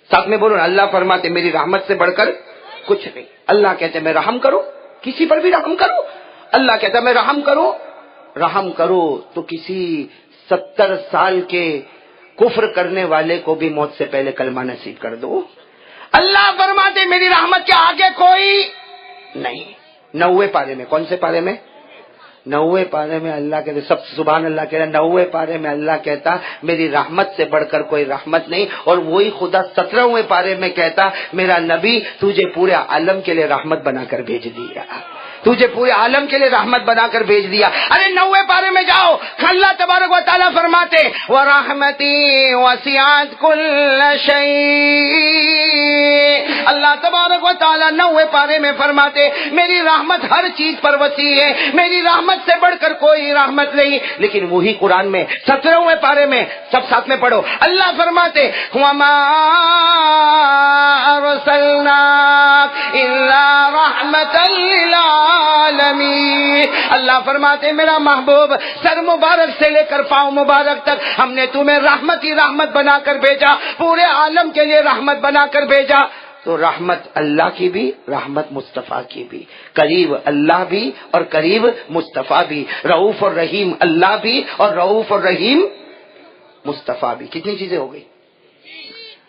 ساتھ میں بولو، اللہ فرماتے میری رحمت سے بڑھ کر کچھ نہیں۔ اللہ کہتے میں رحم کروں، کسی پر بھی رحم کروں۔ اللہ کہتا میں رحم کرو تو کسی 70 سال کے کفر کرنے والے کو بھی موت سے پہلے کلمہ نصیب کر دو۔ اللہ فرماتے میری رحمت کے آگے کوئی نہیں۔ 90 پارے میں، کون سے پارے میں؟ 90 پارے میں اللہ کہتے، سب سبحان اللہ کہہ رہا، 90 پارے میں اللہ کہتا میری رحمت سے بڑھ کر کوئی رحمت نہیں، اور وہی خدا 17ویں پارے میں کہتا میرا نبی تجھے پورے عالم کے لیے رحمت بنا کر بھیج دیا، تجھے پورے عالم کے لیے رحمت بنا کر بھیج دیا۔ ارے 90 پارے میں جاؤ، اللہ تبارک و تعالیٰ فرماتے وَرَحْمَتِي وَسِعَتْ كُلَّ شَيْءٍ، اللہ تبارک و تعالیٰ 90 پارے میں فرماتے میری رحمت ہر چیز پر وسیع ہے، میری رحمت سے بڑھ کر کوئی رحمت نہیں۔ لیکن وہی قرآن میں 17ویں پارے میں، سب ساتھ میں پڑھو، اللہ فرماتے وَمَا أَرْسَلْنَاكَ إِلَّا رَحْمَةً لِلْعَالَمِينَ، اللہ فرماتے میرا محبوب سر مبارک سے لے کر پاؤں مبارک تک ہم نے تمہیں رحمت ہی رحمت بنا کر بھیجا، پورے عالم کے لیے رحمت بنا کر بھیجا۔ تو رحمت اللہ کی بھی، رحمت مصطفیٰ کی بھی، قریب اللہ بھی اور قریب مصطفیٰ بھی، رؤوف اور رحیم اللہ بھی اور رؤوف اور رحیم مصطفیٰ بھی۔ کتنی چیزیں ہو گئی؟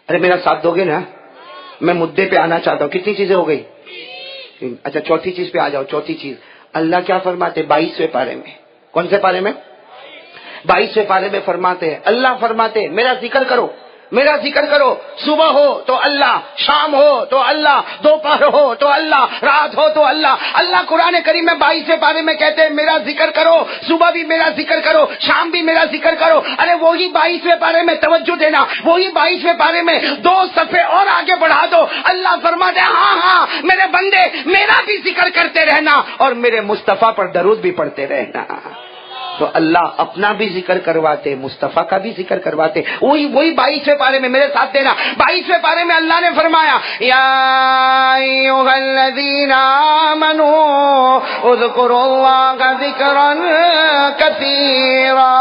ارے میرا ساتھ دو گے نا، میں مدعے پہ آنا چاہتا ہوں۔ کتنی چیزیں ہو گئی؟ اچھا چوتھی چیز پہ آ جاؤ۔ چوتھی چیز اللہ کیا فرماتے 22ویں پارے میں، کون سے پارے میں؟ 22ویں پارے میں فرماتے ہیں، اللہ فرماتے میرا ذکر کرو، میرا ذکر کرو، صبح ہو تو اللہ، شام ہو تو اللہ، دوپہر ہو تو اللہ، رات ہو تو اللہ۔ اللہ قرآن کریم میں 22ویں پارے میں کہتے ہیں میرا ذکر کرو، صبح بھی میرا ذکر کرو، شام بھی میرا ذکر کرو۔ ارے وہی 22ویں پارے میں توجہ دینا، وہی 22ویں پارے میں 2 صفحے اور آگے بڑھا دو، اللہ فرماتے ہاں میرے بندے میرا بھی ذکر کرتے رہنا اور میرے مصطفیٰ پر درود بھی پڑھتے رہنا۔ تو اللہ اپنا بھی ذکر کرواتے، مصطفیٰ کا بھی ذکر کرواتے۔ وہی 22ویں پارے میں، میرے ساتھ دینا، 22ویں پارے میں اللہ نے فرمایا یا ایھا الذین آمنوا اذکروا اللہ ذکرا کثیرا،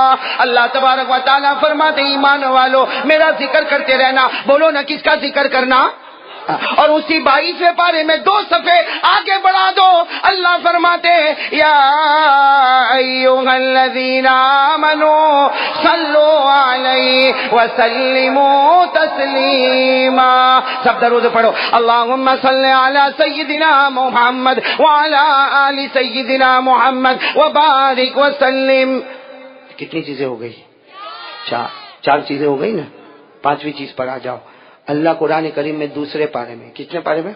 اللہ تبارک و تعالیٰ فرماتے ایمان والو میرا ذکر کرتے رہنا۔ بولو نا کس کا ذکر کرنا؟ اور اسی 22ویں پارے میں 2 صفحے آگے بڑھا دو، اللہ فرماتے یا ایھا الذین آمنوا صلوا علیہ وسلموا تسلیما۔ سب درود پڑھو، اللہم صلی علی سیدنا محمد وعلی آل سیدنا محمد وبارک وسلم۔ کتنی چیزیں ہو گئی؟ 4 چیزیں ہو گئی نا۔ 5ویں چیز پر آ جاؤ، اللہ قرآن کریم میں 2 پارے میں، کتنے پارے میں؟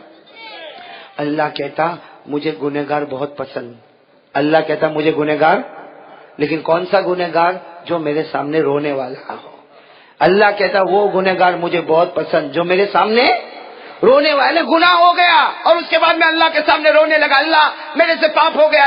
اللہ کہتا مجھے گنہگار بہت پسند، اللہ کہتا مجھے گنہگار، لیکن کون سا گنہگار؟ جو میرے سامنے رونے والا ہو۔ اللہ کہتا وہ گنہگار مجھے بہت پسند جو میرے سامنے رونے والے، گناہ ہو گیا اور اس کے بعد میں اللہ کے سامنے رونے لگا، اللہ میرے سے پاپ ہو گیا،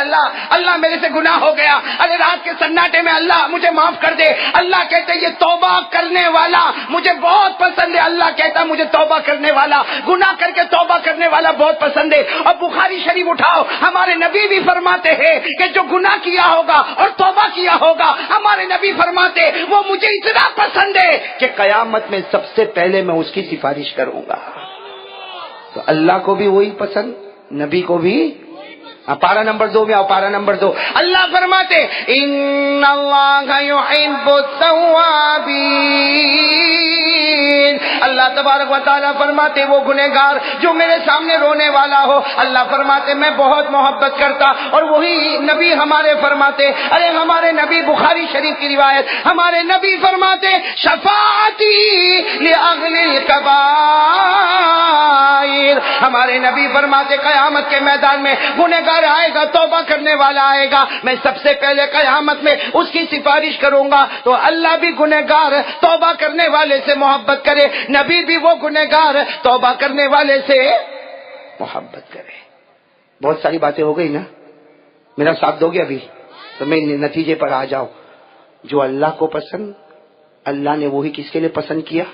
اللہ میرے سے گناہ ہو گیا، ارے رات کے سناٹے میں اللہ مجھے معاف کر دے۔ اللہ کہتے یہ توبہ کرنے والا مجھے بہت پسند ہے، اللہ کہتا مجھے توبہ کرنے والا، گناہ کر کے توبہ کرنے والا بہت پسند ہے۔ اور بخاری شریف اٹھاؤ، ہمارے نبی بھی فرماتے ہیں کہ جو گناہ کیا ہوگا اور توبہ کیا ہوگا، ہمارے نبی فرماتے وہ مجھے اتنا پسند ہے کہ قیامت میں سب سے پہلے میں اس کی سفارش کروں گا۔ تو اللہ کو بھی وہی پسند، نبی کو بھی۔ پارہ نمبر 2 میں آؤ، پارہ نمبر 2 اللہ فرماتے ان اللہ یحب التوابین، اللہ تبارک و تعالیٰ فرماتے وہ گنہگار جو میرے سامنے رونے والا ہو، اللہ فرماتے میں بہت محبت کرتا۔ اور وہی نبی ہمارے فرماتے، ارے ہمارے نبی بخاری شریف کی روایت، ہمارے نبی فرماتے شفاعتی لأہل الکبائر، ہمارے نبی فرماتے قیامت کے میدان میں گنہگار آئے گا، توبہ کرنے والا آئے گا، میں سب سے پہلے قیامت میں اس کی سفارش کروں گا۔ تو اللہ بھی گنہگار توبہ کرنے والے سے محبت کرے، نبی بھی وہ گنہگار توبہ کرنے والے سے محبت کرے۔ بہت ساری باتیں ہو گئی نا، میرا ساتھ دو گے ابھی؟ تو میں نتیجے پر آ جاؤ. جو اللہ کو پسند، اللہ نے وہی کس کے لیے پسند کیا؟